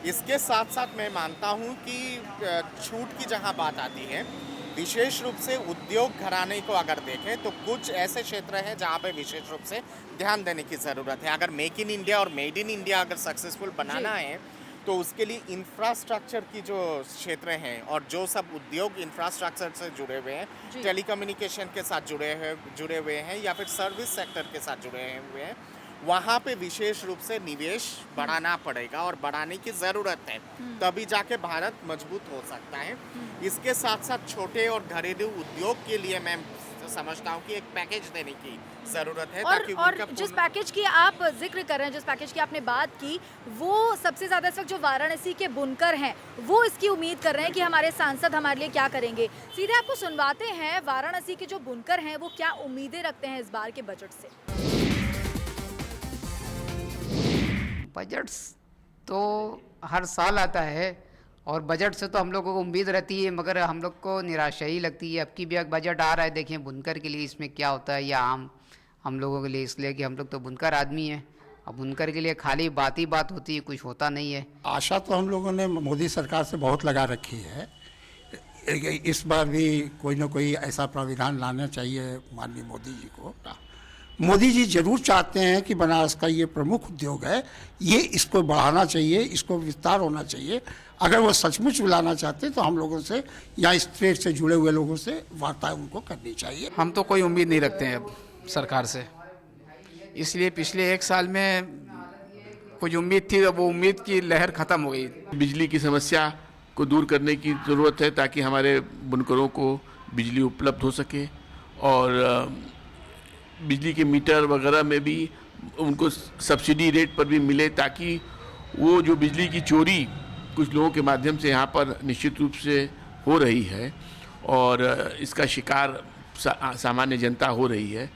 इसके साथ साथ मैं मानता हूँ कि छूट की जहाँ बात आती है, विशेष रूप से उद्योग घराने को अगर देखें तो कुछ ऐसे क्षेत्र हैं जहाँ पे विशेष रूप से ध्यान देने की ज़रूरत है। अगर मेक इन इंडिया और मेड इन इंडिया अगर सक्सेसफुल बनाना है तो उसके लिए इंफ्रास्ट्रक्चर की जो क्षेत्र हैं और जो सब उद्योग इंफ्रास्ट्रक्चर से जुड़े हुए हैं, टेलीकम्युनिकेशन के साथ जुड़े हुए हैं या फिर सर्विस सेक्टर के साथ जुड़े हुए हैं, वहाँ पे विशेष रूप से निवेश बढ़ाना पड़ेगा और बढ़ाने की ज़रूरत है, तभी जाके भारत मजबूत हो सकता है। इसके साथ साथ छोटे और घरेलू उद्योग के लिए मैं समझता हूँ कि एक पैकेज देने की ज़रूरत है ताकि और जिस पैकेज की आप जिक्र कर रहे हैं, जिस पैकेज की आपने बात की, वो सबसे ज़्यादा इस वक्त जो वाराणसी के बुनकर हैं वो इसकी उम्मीद कर रहे हैं कि हमारे सांसद हमारे लिए क्या करेंगे। सीधे आपको सुनवाते हैं, वाराणसी के जो बुनकर हैं वो क्या उम्मीदें रखते हैं इस बार के बजट से। बजट्स तो हर साल आता है और बजट से तो हम लोगों को उम्मीद रहती है, मगर हम लोग को निराशा ही लगती है। अब की भी एक बजट आ रहा है, देखिए बुनकर के लिए इसमें क्या होता है या आम हम लोगों के लिए, इसलिए कि हम लोग तो बुनकर आदमी हैं। अब बुनकर के लिए खाली बात ही बात होती है, कुछ होता नहीं है। आशा तो हम लोगों ने मोदी सरकार से बहुत लगा रखी है। इस बार भी कोई ना कोई ऐसा प्राविधान लाना चाहिए माननीय मोदी जी को। मोदी जी जरूर चाहते हैं कि बनारस का ये प्रमुख उद्योग है, ये इसको बढ़ाना चाहिए, इसको विस्तार होना चाहिए। अगर वो सचमुच लाना चाहते हैं तो हम लोगों से या इस ट्रेड से जुड़े हुए लोगों से वार्ता उनको करनी चाहिए। हम तो कोई उम्मीद नहीं रखते हैं अब सरकार से, इसलिए पिछले 1 साल में कुछ उम्मीद थी, वो उम्मीद की लहर ख़त्म हो गई। बिजली की समस्या को दूर करने की ज़रूरत है ताकि हमारे बुनकरों को बिजली उपलब्ध हो सके और बिजली के मीटर वगैरह में भी उनको सब्सिडी रेट पर भी मिले, ताकि वो जो बिजली की चोरी कुछ लोगों के माध्यम से यहाँ पर निश्चित रूप से हो रही है और इसका शिकार सामान्य जनता हो रही है।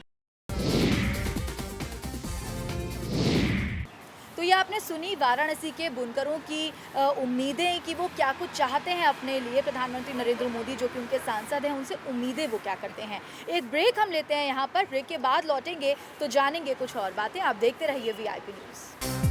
तो ये आपने सुनी वाराणसी के बुनकरों की उम्मीदें कि वो क्या कुछ चाहते हैं अपने लिए। प्रधानमंत्री नरेंद्र मोदी जो कि उनके सांसद हैं, उनसे उम्मीदें वो क्या करते हैं। एक ब्रेक हम लेते हैं यहाँ पर, ब्रेक के बाद लौटेंगे तो जानेंगे कुछ और बातें। आप देखते रहिए वीआईपी न्यूज़।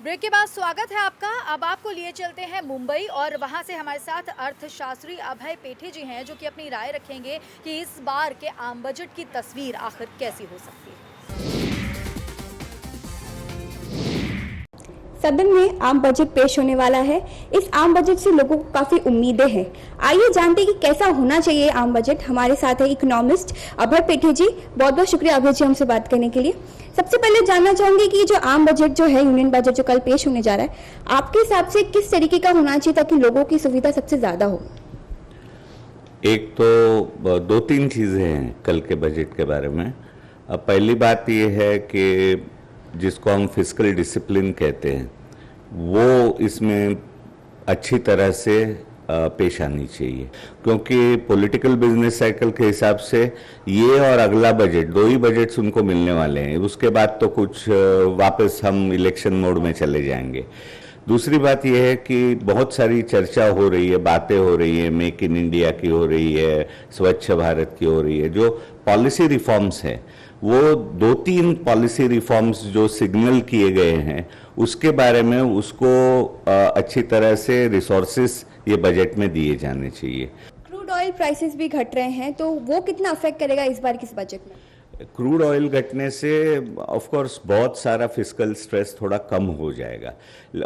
ब्रेक के बाद स्वागत है आपका। अब आपको लिए चलते हैं मुंबई और वहां से हमारे साथ अर्थशास्त्री अभय पेठे जी हैं जो कि अपनी राय रखेंगे कि इस बार के आम बजट की तस्वीर आखिर कैसी हो सकती है। सदन में आम बजट पेश होने वाला है। इस आम बजट से लोगों को काफ़ी उम्मीदें हैं। आइए जानते हैं कि कैसा होना चाहिए आम बजट। हमारे साथ है इकोनॉमिस्ट अभय पेठी जी। बहुत बहुत शुक्रिया अभय जी हमसे बात करने के लिए। सबसे पहले जानना चाहूँगी कि जो आम बजट जो है, यूनियन बजट जो कल पेश होने जा रहा है, आपके हिसाब से किस तरीके का होना चाहिए ताकि लोगों की सुविधा सबसे ज़्यादा हो? एक तो 2-3 चीज़ें हैं कल के बजट के बारे में। पहली बात ये है कि जिसको हम फिस्कल डिसिप्लिन कहते हैं, वो इसमें अच्छी तरह से पेश आनी चाहिए, क्योंकि पॉलिटिकल बिजनेस साइकिल के हिसाब से ये और अगला बजट, 2 ही बजट्स उनको मिलने वाले हैं। उसके बाद तो कुछ वापस हम इलेक्शन मोड में चले जाएंगे। दूसरी बात यह है कि बहुत सारी चर्चा हो रही है, बातें हो रही है, मेक इन इंडिया की हो रही है, स्वच्छ भारत की हो रही है। जो पॉलिसी रिफॉर्म्स हैं, वो 2-3 पॉलिसी रिफॉर्म्स जो सिग्नल किए गए हैं, उसके बारे में उसको अच्छी तरह से रिसोर्सेस ये बजट में दिए जाने चाहिए। क्रूड ऑयल प्राइसेस भी घट रहे हैं, तो वो कितना अफेक्ट करेगा इस बार किस बजट में? क्रूड ऑयल घटने से ऑफ कोर्स बहुत सारा फिस्कल स्ट्रेस थोड़ा कम हो जाएगा,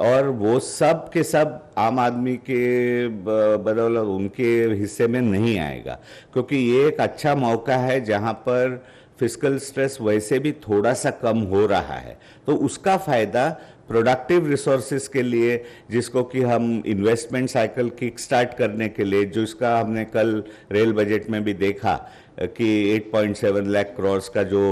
और वो सब के सब आम आदमी के बदौलत उनके हिस्से में नहीं आएगा, क्योंकि ये एक अच्छा मौका है जहां पर फिस्कल स्ट्रेस वैसे भी थोड़ा सा कम हो रहा है। तो उसका फ़ायदा प्रोडक्टिव रिसोर्सेज के लिए, जिसको कि हम इन्वेस्टमेंट साइकिल किक स्टार्ट करने के लिए, जिसका हमने कल रेल बजट में भी देखा कि 8.7 लाख करोड़ का जो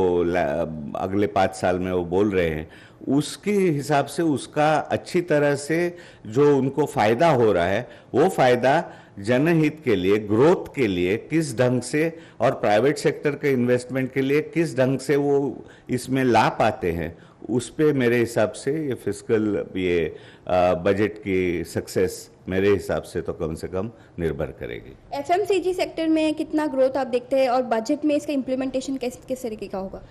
अगले 5 साल में वो बोल रहे हैं, उसके हिसाब से उसका अच्छी तरह से जो उनको फ़ायदा हो रहा है, वो फ़ायदा जनहित के लिए, ग्रोथ के लिए किस ढंग से, और प्राइवेट सेक्टर के इन्वेस्टमेंट के लिए किस ढंग से वो इसमें ला पाते हैं, उस पे मेरे हिसाब से ये फिस्कल बजट की सक्सेस मेरे हिसाब से तो कम से कम निर्भर करेगी। एफएमसीजी सेक्टर में कितना ग्रोथ आप देखते हैं, और बजट में इसका इम्प्लीमेंटेशन किस तरीके का होगा?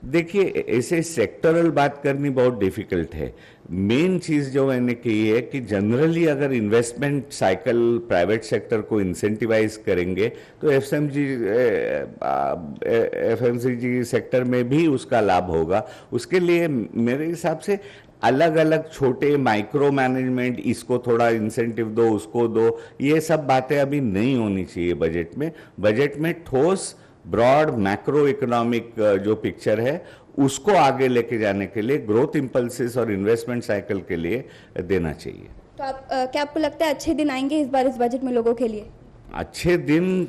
देखिए, ऐसे सेक्टरल बात करनी बहुत डिफिकल्ट है। मेन चीज़ जो मैंने की है कि जनरली अगर इन्वेस्टमेंट साइकिल प्राइवेट सेक्टर को इंसेंटिवाइज करेंगे तो एफएमसीजी सेक्टर में भी उसका लाभ होगा। उसके लिए मेरे हिसाब से अलग अलग छोटे माइक्रो मैनेजमेंट, इसको थोड़ा इंसेंटिव दो, उसको दो, ये सब बातें अभी नहीं होनी चाहिए बजट में। बजट में ठोस ब्रॉड मैक्रो इकोनॉमिक जो पिक्चर है, उसको आगे लेके जाने के लिए ग्रोथ इम्पल्सेस और इन्वेस्टमेंट साइकिल के लिए देना चाहिए। तो क्या आपको लगता है अच्छे दिन आएंगे इस बार इस बजट में लोगों के लिए? अच्छे दिन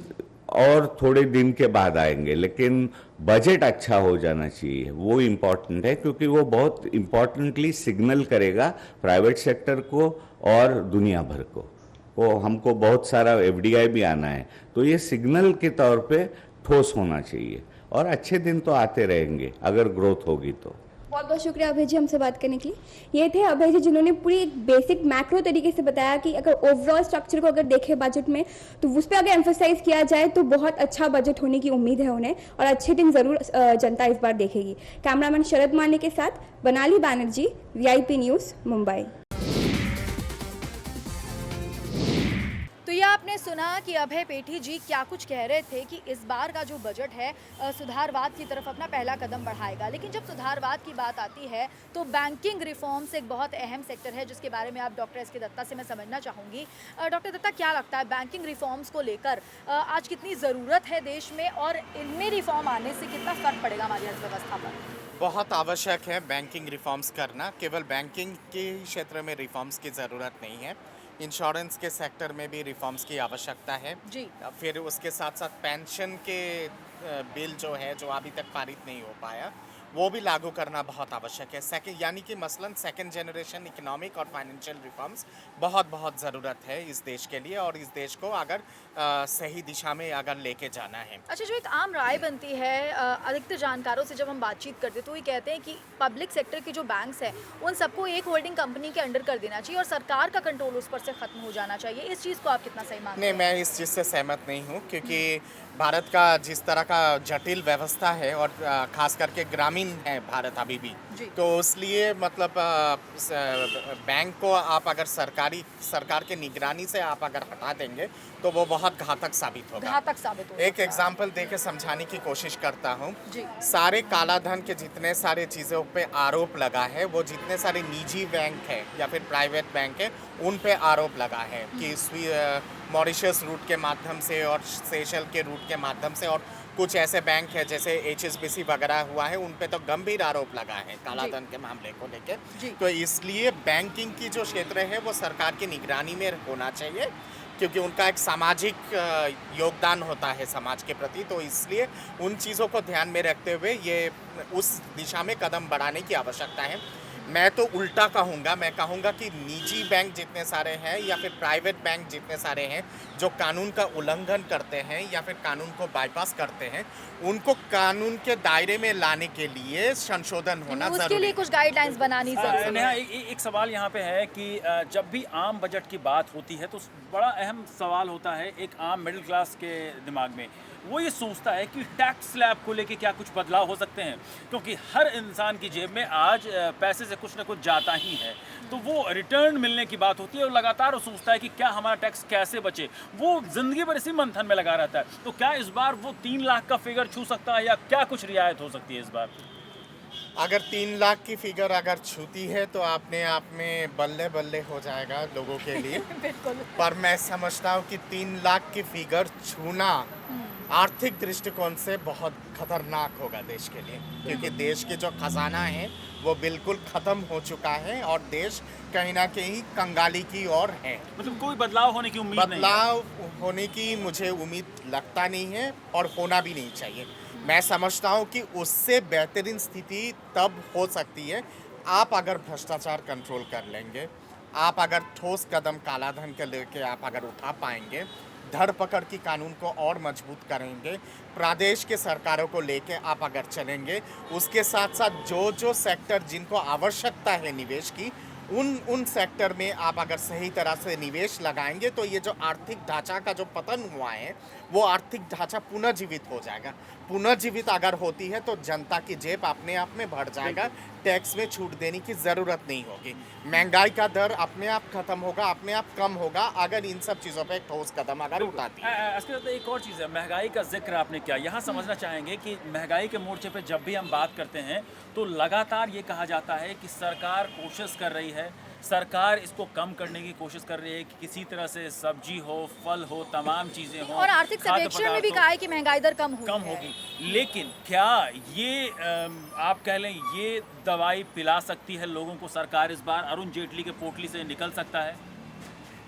और थोड़े दिन के बाद आएंगे, लेकिन बजट अच्छा हो जाना चाहिए, वो इम्पोर्टेंट है, क्योंकि वो बहुत इम्पोर्टेंटली सिग्नल करेगा प्राइवेट सेक्टर को और दुनिया भर को। वो हमको बहुत सारा एफडीआई भी आना है, तो ये सिग्नल के तौर पे ठोस होना चाहिए, और अच्छे दिन तो आते रहेंगे अगर ग्रोथ होगी तो। बहुत बहुत शुक्रिया अभय जी हमसे बात करने के लिए। ये थे अभय जी जिन्होंने पूरी एक बेसिक मैक्रो तरीके से बताया कि अगर ओवरऑल स्ट्रक्चर को अगर देखें बजट में, तो उस पर अगर एम्फोसाइज किया जाए तो बहुत अच्छा बजट होने की उम्मीद है उन्हें, और अच्छे दिन जरूर जनता इस बार देखेगी। कैमरामैन शरद माने के साथ बनाली बैनर्जी, वीआईपी न्यूज़, मुंबई। तो ये आपने सुना कि अभय पेठी जी क्या कुछ कह रहे थे कि इस बार का जो बजट है सुधारवाद की तरफ अपना पहला कदम बढ़ाएगा। लेकिन जब सुधारवाद की बात आती है तो बैंकिंग रिफॉर्म्स एक बहुत अहम सेक्टर है, जिसके बारे में आप डॉक्टर एस के दत्ता से मैं समझना चाहूँगी। डॉक्टर दत्ता, क्या लगता है बैंकिंग रिफॉर्म्स को लेकर आज कितनी ज़रूरत है देश में, और इनमें रिफॉर्म आने से कितना फ़र्क पड़ेगा हमारी अर्थव्यवस्था पर? बहुत आवश्यक है बैंकिंग रिफॉर्म्स करना। केवल बैंकिंग के क्षेत्र में रिफॉर्म्स की ज़रूरत नहीं है, इंश्योरेंस के सेक्टर में भी रिफॉर्म्स की आवश्यकता है जी। फिर उसके साथ साथ पेंशन के बिल जो है, जो अभी तक पारित नहीं हो पाया, वो भी लागू करना बहुत आवश्यक है। सेकंड यानी कि मसलन सेकंड जनरेशन इकोनॉमिक और फाइनेंशियल रिफॉर्म्स बहुत ज़रूरत है इस देश के लिए, और इस देश को अगर सही दिशा में अगर लेके जाना है। अच्छा, जो एक आम राय बनती है अधिकतर जानकारों से जब हम बातचीत करते तो ये कहते हैं कि पब्लिक सेक्टर के जो बैंक्स हैं उन सबको एक होल्डिंग कंपनी के अंडर कर देना चाहिए और सरकार का कंट्रोल उस पर से खत्म हो जाना चाहिए। इस चीज़ को आप कितना सही मानते हैं? नहीं, मैं इस चीज़ से सहमत नहीं हूँ, क्योंकि भारत का जिस तरह का जटिल व्यवस्था है, और खास करके ग्रामीण ग्रामीण है भारत अभी भी, तो इसलिए मतलब बैंक को आप अगर सरकार के निगरानी से आप अगर हटा देंगे तो वो बहुत घातक साबित होगा। एक एग्जाम्पल दे के समझाने की कोशिश करता हूँ। सारे काला धन के जितने सारे चीज़ों पे आरोप लगा है, वो जितने सारे निजी बैंक है या फिर प्राइवेट बैंक है उन पे आरोप लगा है कि मॉरिशस रूट के माध्यम से और सेशल के रूट के माध्यम से, और कुछ ऐसे बैंक है जैसे HSBC वगैरह हुआ है उन पे तो गंभीर आरोप लगा है काला धन के मामले को लेके। तो इसलिए बैंकिंग की जो क्षेत्र है वो सरकार की निगरानी में होना चाहिए, क्योंकि उनका एक सामाजिक योगदान होता है समाज के प्रति। तो इसलिए उन चीज़ों को ध्यान में रखते हुए ये उस दिशा में कदम बढ़ाने की आवश्यकता है। मैं तो उल्टा कहूँगा, मैं कहूँगा कि निजी बैंक जितने सारे हैं या फिर प्राइवेट बैंक जितने सारे हैं जो कानून का उल्लंघन करते हैं या फिर कानून को बाईपास करते हैं, उनको कानून के दायरे में लाने के लिए संशोधन होना जरूरी है। उसके लिए कुछ गाइडलाइंस बनानी जरूरी है। एक सवाल यहाँ पे है कि जब भी आम बजट की बात होती है तो बड़ा अहम सवाल होता है एक आम मिडिल क्लास के दिमाग में। वो ये सोचता है कि टैक्स स्लैब को लेके क्या कुछ बदलाव हो सकते हैं, क्योंकि हर इंसान की जेब में आज पैसे से कुछ ना कुछ जाता ही है। तो वो रिटर्न मिलने की बात होती है और लगातार वो सोचता है कि क्या हमारा टैक्स कैसे बचे। वो जिंदगी भर इसी मंथन में लगा रहता है। तो क्या इस बार वो 3 लाख का फिगर छू सकता है या क्या कुछ रियायत हो सकती है इस बार? अगर 3 लाख की फिगर अगर छूती है तो अपने आप में बल्ले बल्ले हो जाएगा लोगों के लिए। पर मैं समझता हूँ कि 3 लाख की फिगर छूना आर्थिक दृष्टिकोण से बहुत खतरनाक होगा देश के लिए, क्योंकि देश के जो खजाना है वो बिल्कुल ख़त्म हो चुका है और देश कहीं ना कहीं कंगाली की ओर है। मतलब कोई बदलाव होने की उम्मीद नहीं है? बदलाव होने की मुझे उम्मीद लगता नहीं है और होना भी नहीं चाहिए। मैं समझता हूँ कि उससे बेहतरीन स्थिति तब हो सकती है आप अगर भ्रष्टाचार कंट्रोल कर लेंगे, आप अगर ठोस कदम काला धन के लेके आप अगर उठा पाएंगे, धरपकड़ की कानून को और मजबूत करेंगे, प्रदेश के सरकारों को लेके आप अगर चलेंगे, उसके साथ साथ जो सेक्टर जिनको आवश्यकता है निवेश की उन सेक्टर में आप अगर सही तरह से निवेश लगाएंगे तो ये जो आर्थिक ढांचा का जो पतन हुआ है वो आर्थिक ढांचा पुनर्जीवित हो जाएगा। पुनर्जीवित अगर होती है तो जनता की जेब अपने आप में बढ़ जाएगा, टैक्स में छूट देने की ज़रूरत नहीं होगी, महंगाई का दर अपने आप खत्म होगा, अपने आप कम होगा अगर इन सब चीज़ों पे ठोस कदम अगर उठाती है। इसके साथ एक और चीज़ है, महंगाई का जिक्र आपने किया। यहाँ समझना चाहेंगे कि महंगाई के मोर्चे पे जब भी हम बात करते हैं तो लगातार ये कहा जाता है कि सरकार कोशिश कर रही है, सरकार इसको कम करने की कोशिश कर रही है कि किसी तरह से सब्जी हो, फल हो, तमाम चीज़ें हो, और आर्थिक सर्वेक्षण में भी कहा है कि महंगाई दर कम होगी। लेकिन क्या ये आप कह लें ये दवाई पिला सकती है लोगों को सरकार इस बार? अरुण जेटली के पोटली से निकल सकता है?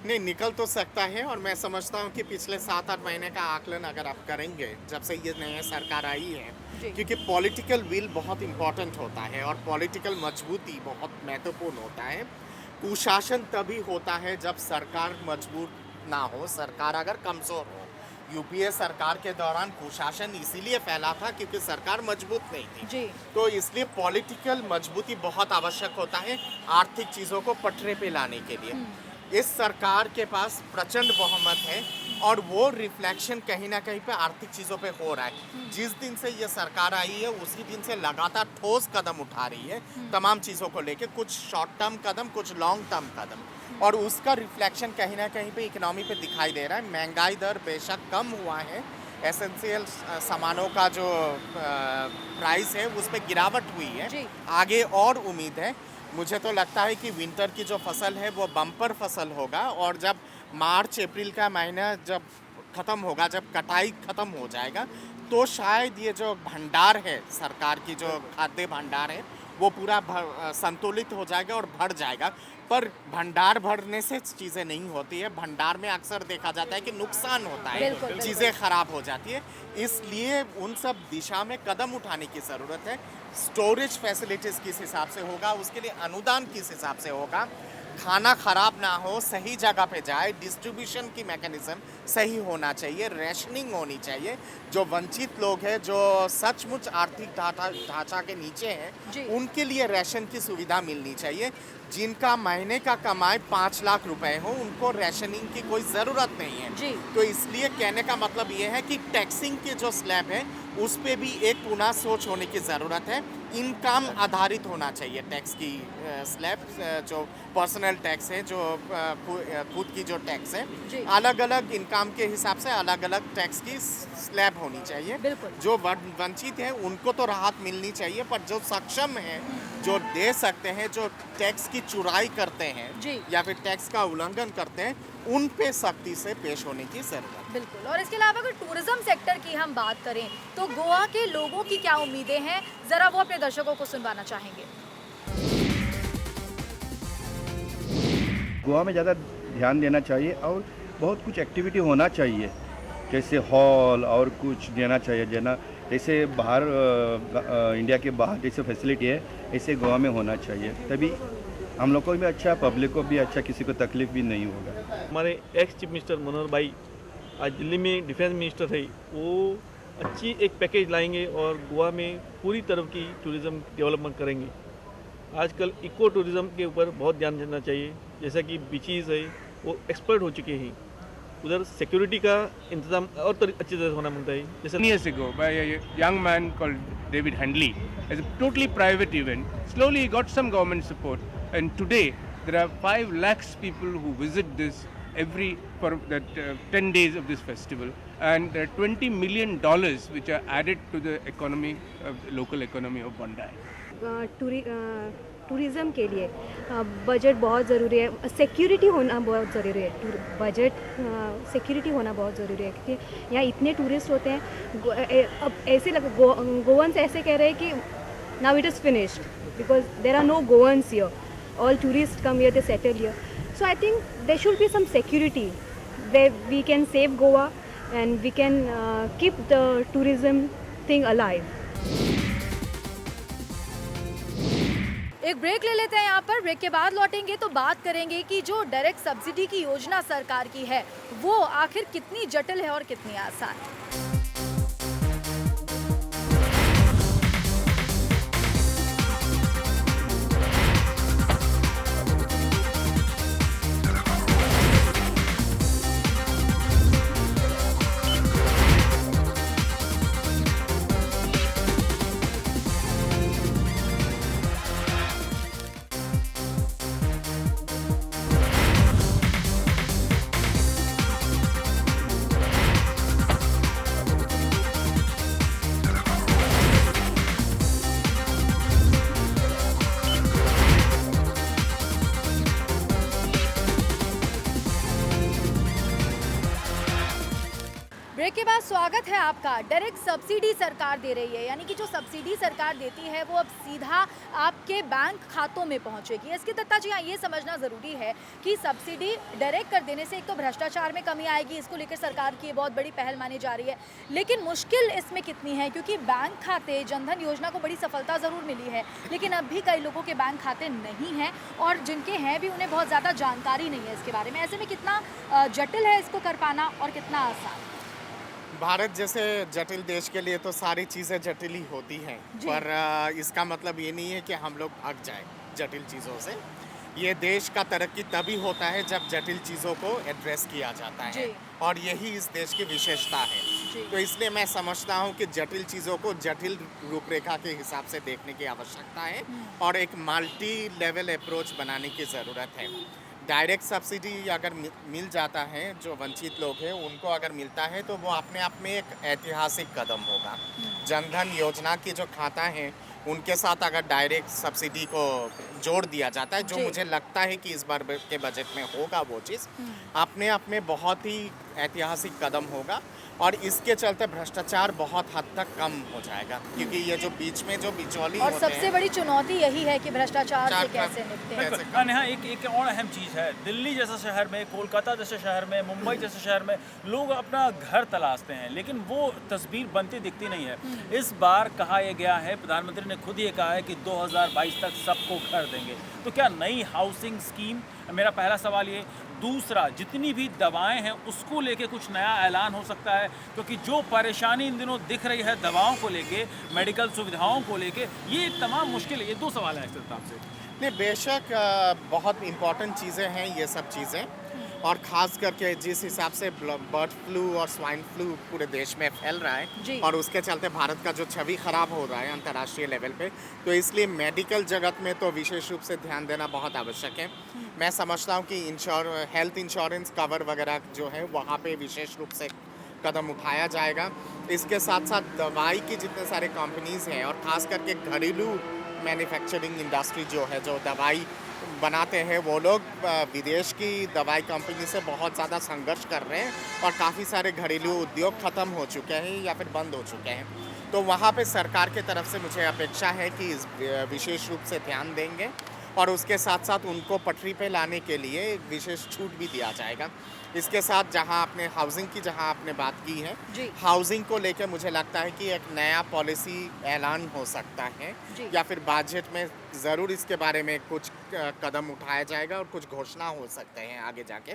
नहीं, निकल तो सकता है। और मैं समझता हूँ कि पिछले 7-8 महीने का आकलन अगर आप करेंगे जब से ये नई सरकार आई है, क्योंकि पॉलिटिकल विल बहुत इम्पोर्टेंट होता है और पॉलिटिकल मजबूती बहुत महत्वपूर्ण होता है। कुशासन तभी होता है जब सरकार मजबूत ना हो, सरकार अगर कमज़ोर हो। यूपीए सरकार के दौरान कुशासन इसीलिए फैला था क्योंकि सरकार मजबूत नहीं थी। तो इसलिए पॉलिटिकल मजबूती बहुत आवश्यक होता है आर्थिक चीज़ों को पटरे पे लाने के लिए। इस सरकार के पास प्रचंड बहुमत है और वो रिफ्लेक्शन कहीं ना कहीं पे आर्थिक चीज़ों पे हो रहा है। जिस दिन से ये सरकार आई है उसी दिन से लगातार ठोस कदम उठा रही है तमाम चीज़ों को लेके, कुछ शॉर्ट टर्म कदम, कुछ लॉन्ग टर्म कदम, और उसका रिफ्लेक्शन कहीं ना कहीं पे इकोनॉमी पे दिखाई दे रहा है। महंगाई दर बेशक कम हुआ है, एसेंशियल सामानों का जो प्राइस है उस पर गिरावट हुई है, आगे और उम्मीद है। मुझे तो लगता है कि विंटर की जो फसल है वो बम्पर फसल होगा और जब मार्च अप्रैल का महीना जब ख़त्म होगा, जब कटाई ख़त्म हो जाएगा, तो शायद ये जो भंडार है सरकार की, जो खाद्य भंडार है वो पूरा संतुलित हो जाएगा और भर जाएगा। पर भंडार भरने से चीज़ें नहीं होती है, भंडार में अक्सर देखा जाता है कि नुकसान होता है, चीज़ें ख़राब हो जाती है। इसलिए उन सब दिशा में कदम उठाने की ज़रूरत है। स्टोरेज फैसिलिटीज़ किस हिसाब से होगा, उसके लिए अनुदान किस हिसाब से होगा, खाना ख़राब ना हो, सही जगह पे जाए, डिस्ट्रीब्यूशन की मैकेनिज़्म सही होना चाहिए, रेशनिंग होनी चाहिए। जो वंचित लोग हैं, जो सचमुच आर्थिक ढांचा के नीचे हैं, उनके लिए राशन की सुविधा मिलनी चाहिए। जिनका महीने का कमाई 5 लाख रुपए हो, उनको राशनिंग की कोई ज़रूरत नहीं है जी। तो इसलिए कहने का मतलब ये है कि टैक्सिंग के जो स्लैब है उस पे भी एक पुनः सोच होने की ज़रूरत है। इनकम आधारित होना चाहिए टैक्स की स्लैब, जो पर्सनल टैक्स है, जो खुद की जो टैक्स है, अलग अलग इनकम के हिसाब से अलग अलग टैक्स की स्लैब होनी चाहिए। जो वंचित है उनको तो राहत मिलनी चाहिए, पर जो सक्षम है, जो दे सकते हैं, जो टैक्स की चुराई करते हैं या फिर टैक्स का उल्लंघन करते हैं, उन पे सख्ती से पेश होने की जरूरत। बिल्कुल। और इसके अलावा अगर टूरिज्म सेक्टर की हम बात करें तो गोवा के लोगों की क्या उम्मीदें हैं, जरा वो अपने दर्शकों को सुनवाना चाहेंगे। गोवा में ज़्यादा ध्यान देना चाहिए और बहुत कुछ एक्टिविटी होना चाहिए, जैसे हॉल और कुछ देना चाहिए, जैसे बाहर इंडिया के बाहर जैसे फैसिलिटी है ऐसे गोवा में होना चाहिए, तभी हम लोग को भी अच्छा, पब्लिक को भी अच्छा, किसी को तकलीफ भी नहीं होगा। हमारे एक्स चीफ मिनिस्टर मनोहर भाई आज दिल्ली में डिफेंस मिनिस्टर है, वो अच्छी एक पैकेज लाएंगे और गोवा में पूरी तरह की टूरिज़्म डेवलपमेंट करेंगे। आजकल इको टूरिज़्म के ऊपर बहुत ध्यान देना चाहिए, जैसा कि बीचीज़ है वो एक्सपर्ट हो चुके हैं, उधर सिक्योरिटी का इंतजाम और अच्छी तरह होना मांगता है। जैसे years ago by a young man called David Handley as a totally private event. Slowly he got some government support, and today there are 5 lakhs people who visit this for that 10 days of this festival, and there are $20 million which are added to the economy, local economy of Bondi. Tourism के लिए budget बहुत ज़रूरी है, security होना बहुत ज़रूरी है, budget security होना बहुत ज़रूरी है, क्योंकि यहाँ इतने टूरिस्ट होते हैं। अब ऐसे गोवंस ऐसे कह रहे हैं कि now it is finished because there are no Goans here, all tourist come here, they settle here, so I think there should be some security where we can save Goa and we can keep the tourism thing alive. एक break ले लेते हैं यहाँ पर। Break के बाद लौटेंगे तो बात करेंगे कि जो डायरेक्ट सब्सिडी की योजना सरकार की है वो आखिर कितनी जटिल है और कितनी आसान। ब्रेक के बाद स्वागत है आपका। डायरेक्ट सब्सिडी सरकार दे रही है, यानी कि जो सब्सिडी सरकार देती है वो अब सीधा आपके बैंक खातों में पहुंचेगी। इसकी दत्ता जी हाँ, ये समझना ज़रूरी है कि सब्सिडी डायरेक्ट कर देने से एक तो भ्रष्टाचार में कमी आएगी, इसको लेकर सरकार की बहुत बड़ी पहल मानी जा रही है। लेकिन मुश्किल इसमें कितनी है, क्योंकि बैंक खाते, जनधन योजना को बड़ी सफलता ज़रूर मिली है, लेकिन अब भी कई लोगों के बैंक खाते नहीं हैं और जिनके हैं भी उन्हें बहुत ज़्यादा जानकारी नहीं है इसके बारे में। ऐसे में कितना जटिल है इसको कर पाना और कितना आसान। भारत जैसे जटिल देश के लिए तो सारी चीज़ें जटिल ही होती हैं, पर इसका मतलब ये नहीं है कि हम लोग भाग जाए जटिल चीज़ों से। ये देश का तरक्की तभी होता है जब जटिल चीज़ों को एड्रेस किया जाता है, और यही इस देश की विशेषता है। तो इसलिए मैं समझता हूँ कि जटिल चीज़ों को जटिल रूपरेखा के हिसाब से देखने की आवश्यकता है और एक मल्टी लेवल अप्रोच बनाने की ज़रूरत है। डायरेक्ट सब्सिडी अगर मिल जाता है, जो वंचित लोग हैं उनको अगर मिलता है तो वो अपने आप में एक ऐतिहासिक कदम होगा। जनधन योजना की जो खाता है उनके साथ अगर डायरेक्ट सब्सिडी को जोड़ दिया जाता है, जो मुझे लगता है कि इस बार के बजट में होगा, वो चीज़ अपने आप में बहुत ही ऐतिहासिक कदम होगा और इसके चलते भ्रष्टाचार बहुत हद तक कम हो जाएगा, क्योंकि ये जो बीच में जो बिचौली और होते सबसे बड़ी चुनौती यही है कि भ्रष्टाचार से कैसे निपटें। नेहा, एक और अहम चीज़ है, दिल्ली जैसे शहर में, कोलकाता जैसे शहर में, मुंबई जैसे शहर में लोग अपना घर तलाशते हैं, लेकिन वो तस्वीर बनती दिखती नहीं है। इस बार कहा यह गया है, प्रधानमंत्री ने खुद ये कहा है कि 2022 तक सबको घर देंगे। तो क्या नई हाउसिंग स्कीम, मेरा पहला सवाल ये, दूसरा, जितनी भी दवाएं हैं उसको लेके कुछ नया ऐलान हो सकता है, क्योंकि जो परेशानी इन दिनों दिख रही है दवाओं को लेके, मेडिकल सुविधाओं को लेके, ये तमाम मुश्किल है। ये दो सवाल हैं आपसे। नहीं, बेशक बहुत इम्पॉर्टेंट चीज़ें हैं ये सब चीज़ें, और ख़ास करके जिस हिसाब से बर्ड फ्लू और स्वाइन फ्लू पूरे देश में फैल रहा है और उसके चलते भारत का जो छवि ख़राब हो रहा है अंतर्राष्ट्रीय लेवल पे, तो इसलिए मेडिकल जगत में तो विशेष रूप से ध्यान देना बहुत आवश्यक है। मैं समझता हूँ कि हेल्थ इंश्योरेंस कवर वगैरह जो है वहाँ पे विशेष रूप से कदम उठाया जाएगा। इसके साथ साथ दवाई की जितने सारे कंपनीज़ हैं और ख़ास करके घरेलू मैन्युफैक्चरिंग इंडस्ट्री जो है, जो दवाई बनाते हैं, वो लोग विदेश की दवाई कंपनी से बहुत ज़्यादा संघर्ष कर रहे हैं और काफ़ी सारे घरेलू उद्योग ख़त्म हो चुके हैं या फिर बंद हो चुके हैं। तो वहाँ पे सरकार के तरफ से मुझे अपेक्षा है कि इस विशेष रूप से ध्यान देंगे और उसके साथ साथ उनको पटरी पे लाने के लिए विशेष छूट भी दिया जाएगा। इसके साथ जहां आपने बात की है, हाउसिंग को लेकर मुझे लगता है कि एक नया पॉलिसी ऐलान हो सकता है या फिर बजट में ज़रूर इसके बारे में कुछ कदम उठाया जाएगा और कुछ घोषणा हो सकते हैं आगे जाके,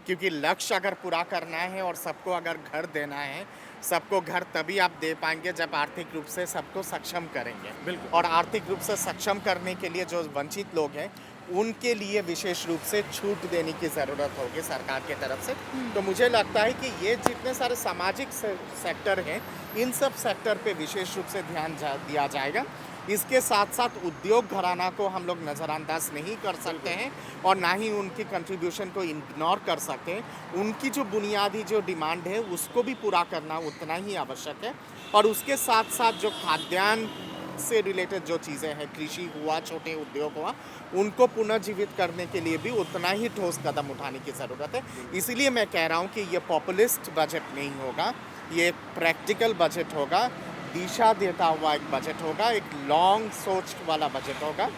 क्योंकि लक्ष्य अगर पूरा करना है और सबको अगर घर देना है, सबको घर तभी आप दे पाएंगे जब आर्थिक रूप से सबको सक्षम करेंगे। और आर्थिक रूप से सक्षम करने के लिए जो वंचित लोग हैं उनके लिए विशेष रूप से छूट देने की ज़रूरत होगी सरकार के तरफ से। तो मुझे लगता है कि ये जितने सारे सामाजिक सेक्टर हैं, इन सब सेक्टर पे विशेष रूप से ध्यान दिया जाएगा। इसके साथ साथ उद्योग घराना को हम लोग नज़रअंदाज नहीं कर सकते हैं और ना ही उनकी कंट्रीब्यूशन को इग्नोर कर सकते हैं। उनकी जो बुनियादी जो डिमांड है उसको भी पूरा करना उतना ही आवश्यक है, और उसके साथ साथ जो खाद्यान्न से रिलेटेड जो चीज़ें हैं, कृषि हुआ, छोटे उद्योग हुआ, उनको पुनर्जीवित करने के लिए भी उतना ही ठोस कदम उठाने की ज़रूरत है। इसीलिए मैं कह रहा हूँ कि ये पॉपुलिस्ट बजट नहीं होगा, ये एक प्रैक्टिकल बजट होगा, दिशा देता हुआ एक बजट होगा, एक लॉन्ग सोच वाला बजट होगा।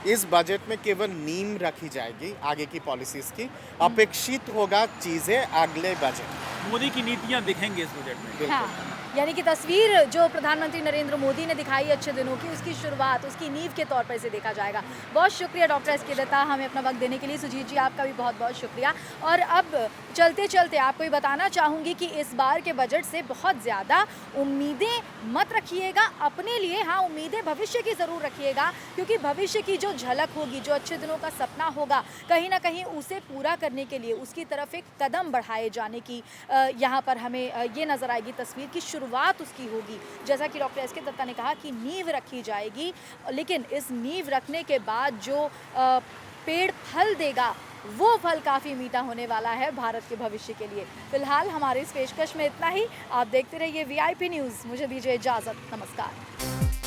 इस बजट में केवल नींव रखी जाएगी आगे की पॉलिसीज़ की, अपेक्षित होगा चीज़ें अगले बजट। मोदी की नीतियाँ दिखेंगी इस बजट में। यानी कि तस्वीर जो प्रधानमंत्री नरेंद्र मोदी ने दिखाई अच्छे दिनों की, उसकी शुरुआत, उसकी नींव के तौर पर इसे देखा जाएगा। बहुत शुक्रिया डॉक्टर एस के दत्ता, हमें अपना वक्त देने के लिए। सुजीत जी, आपका भी बहुत बहुत शुक्रिया। और अब चलते चलते आपको ये बताना चाहूँगी कि इस बार के बजट से बहुत ज़्यादा उम्मीदें मत रखिएगा अपने लिए। हाँ, उम्मीदें भविष्य की ज़रूर रखिएगा, क्योंकि भविष्य की जो झलक होगी, जो अच्छे दिनों का सपना होगा, कहीं ना कहीं उसे पूरा करने के लिए उसकी तरफ एक कदम बढ़ाए जाने की यहाँ पर हमें ये नज़र आएगी तस्वीर की शुरुआत उसकी होगी। जैसा कि डॉक्टर एस के दत्ता ने कहा कि नींव रखी जाएगी, लेकिन इस नींव रखने के बाद जो पेड़ फल देगा वो फल काफ़ी मीठा होने वाला है भारत के भविष्य के लिए। फिलहाल हमारे इस पेशकश में इतना ही। आप देखते रहिए VIP न्यूज़। मुझे दीजिए इजाज़त। नमस्कार।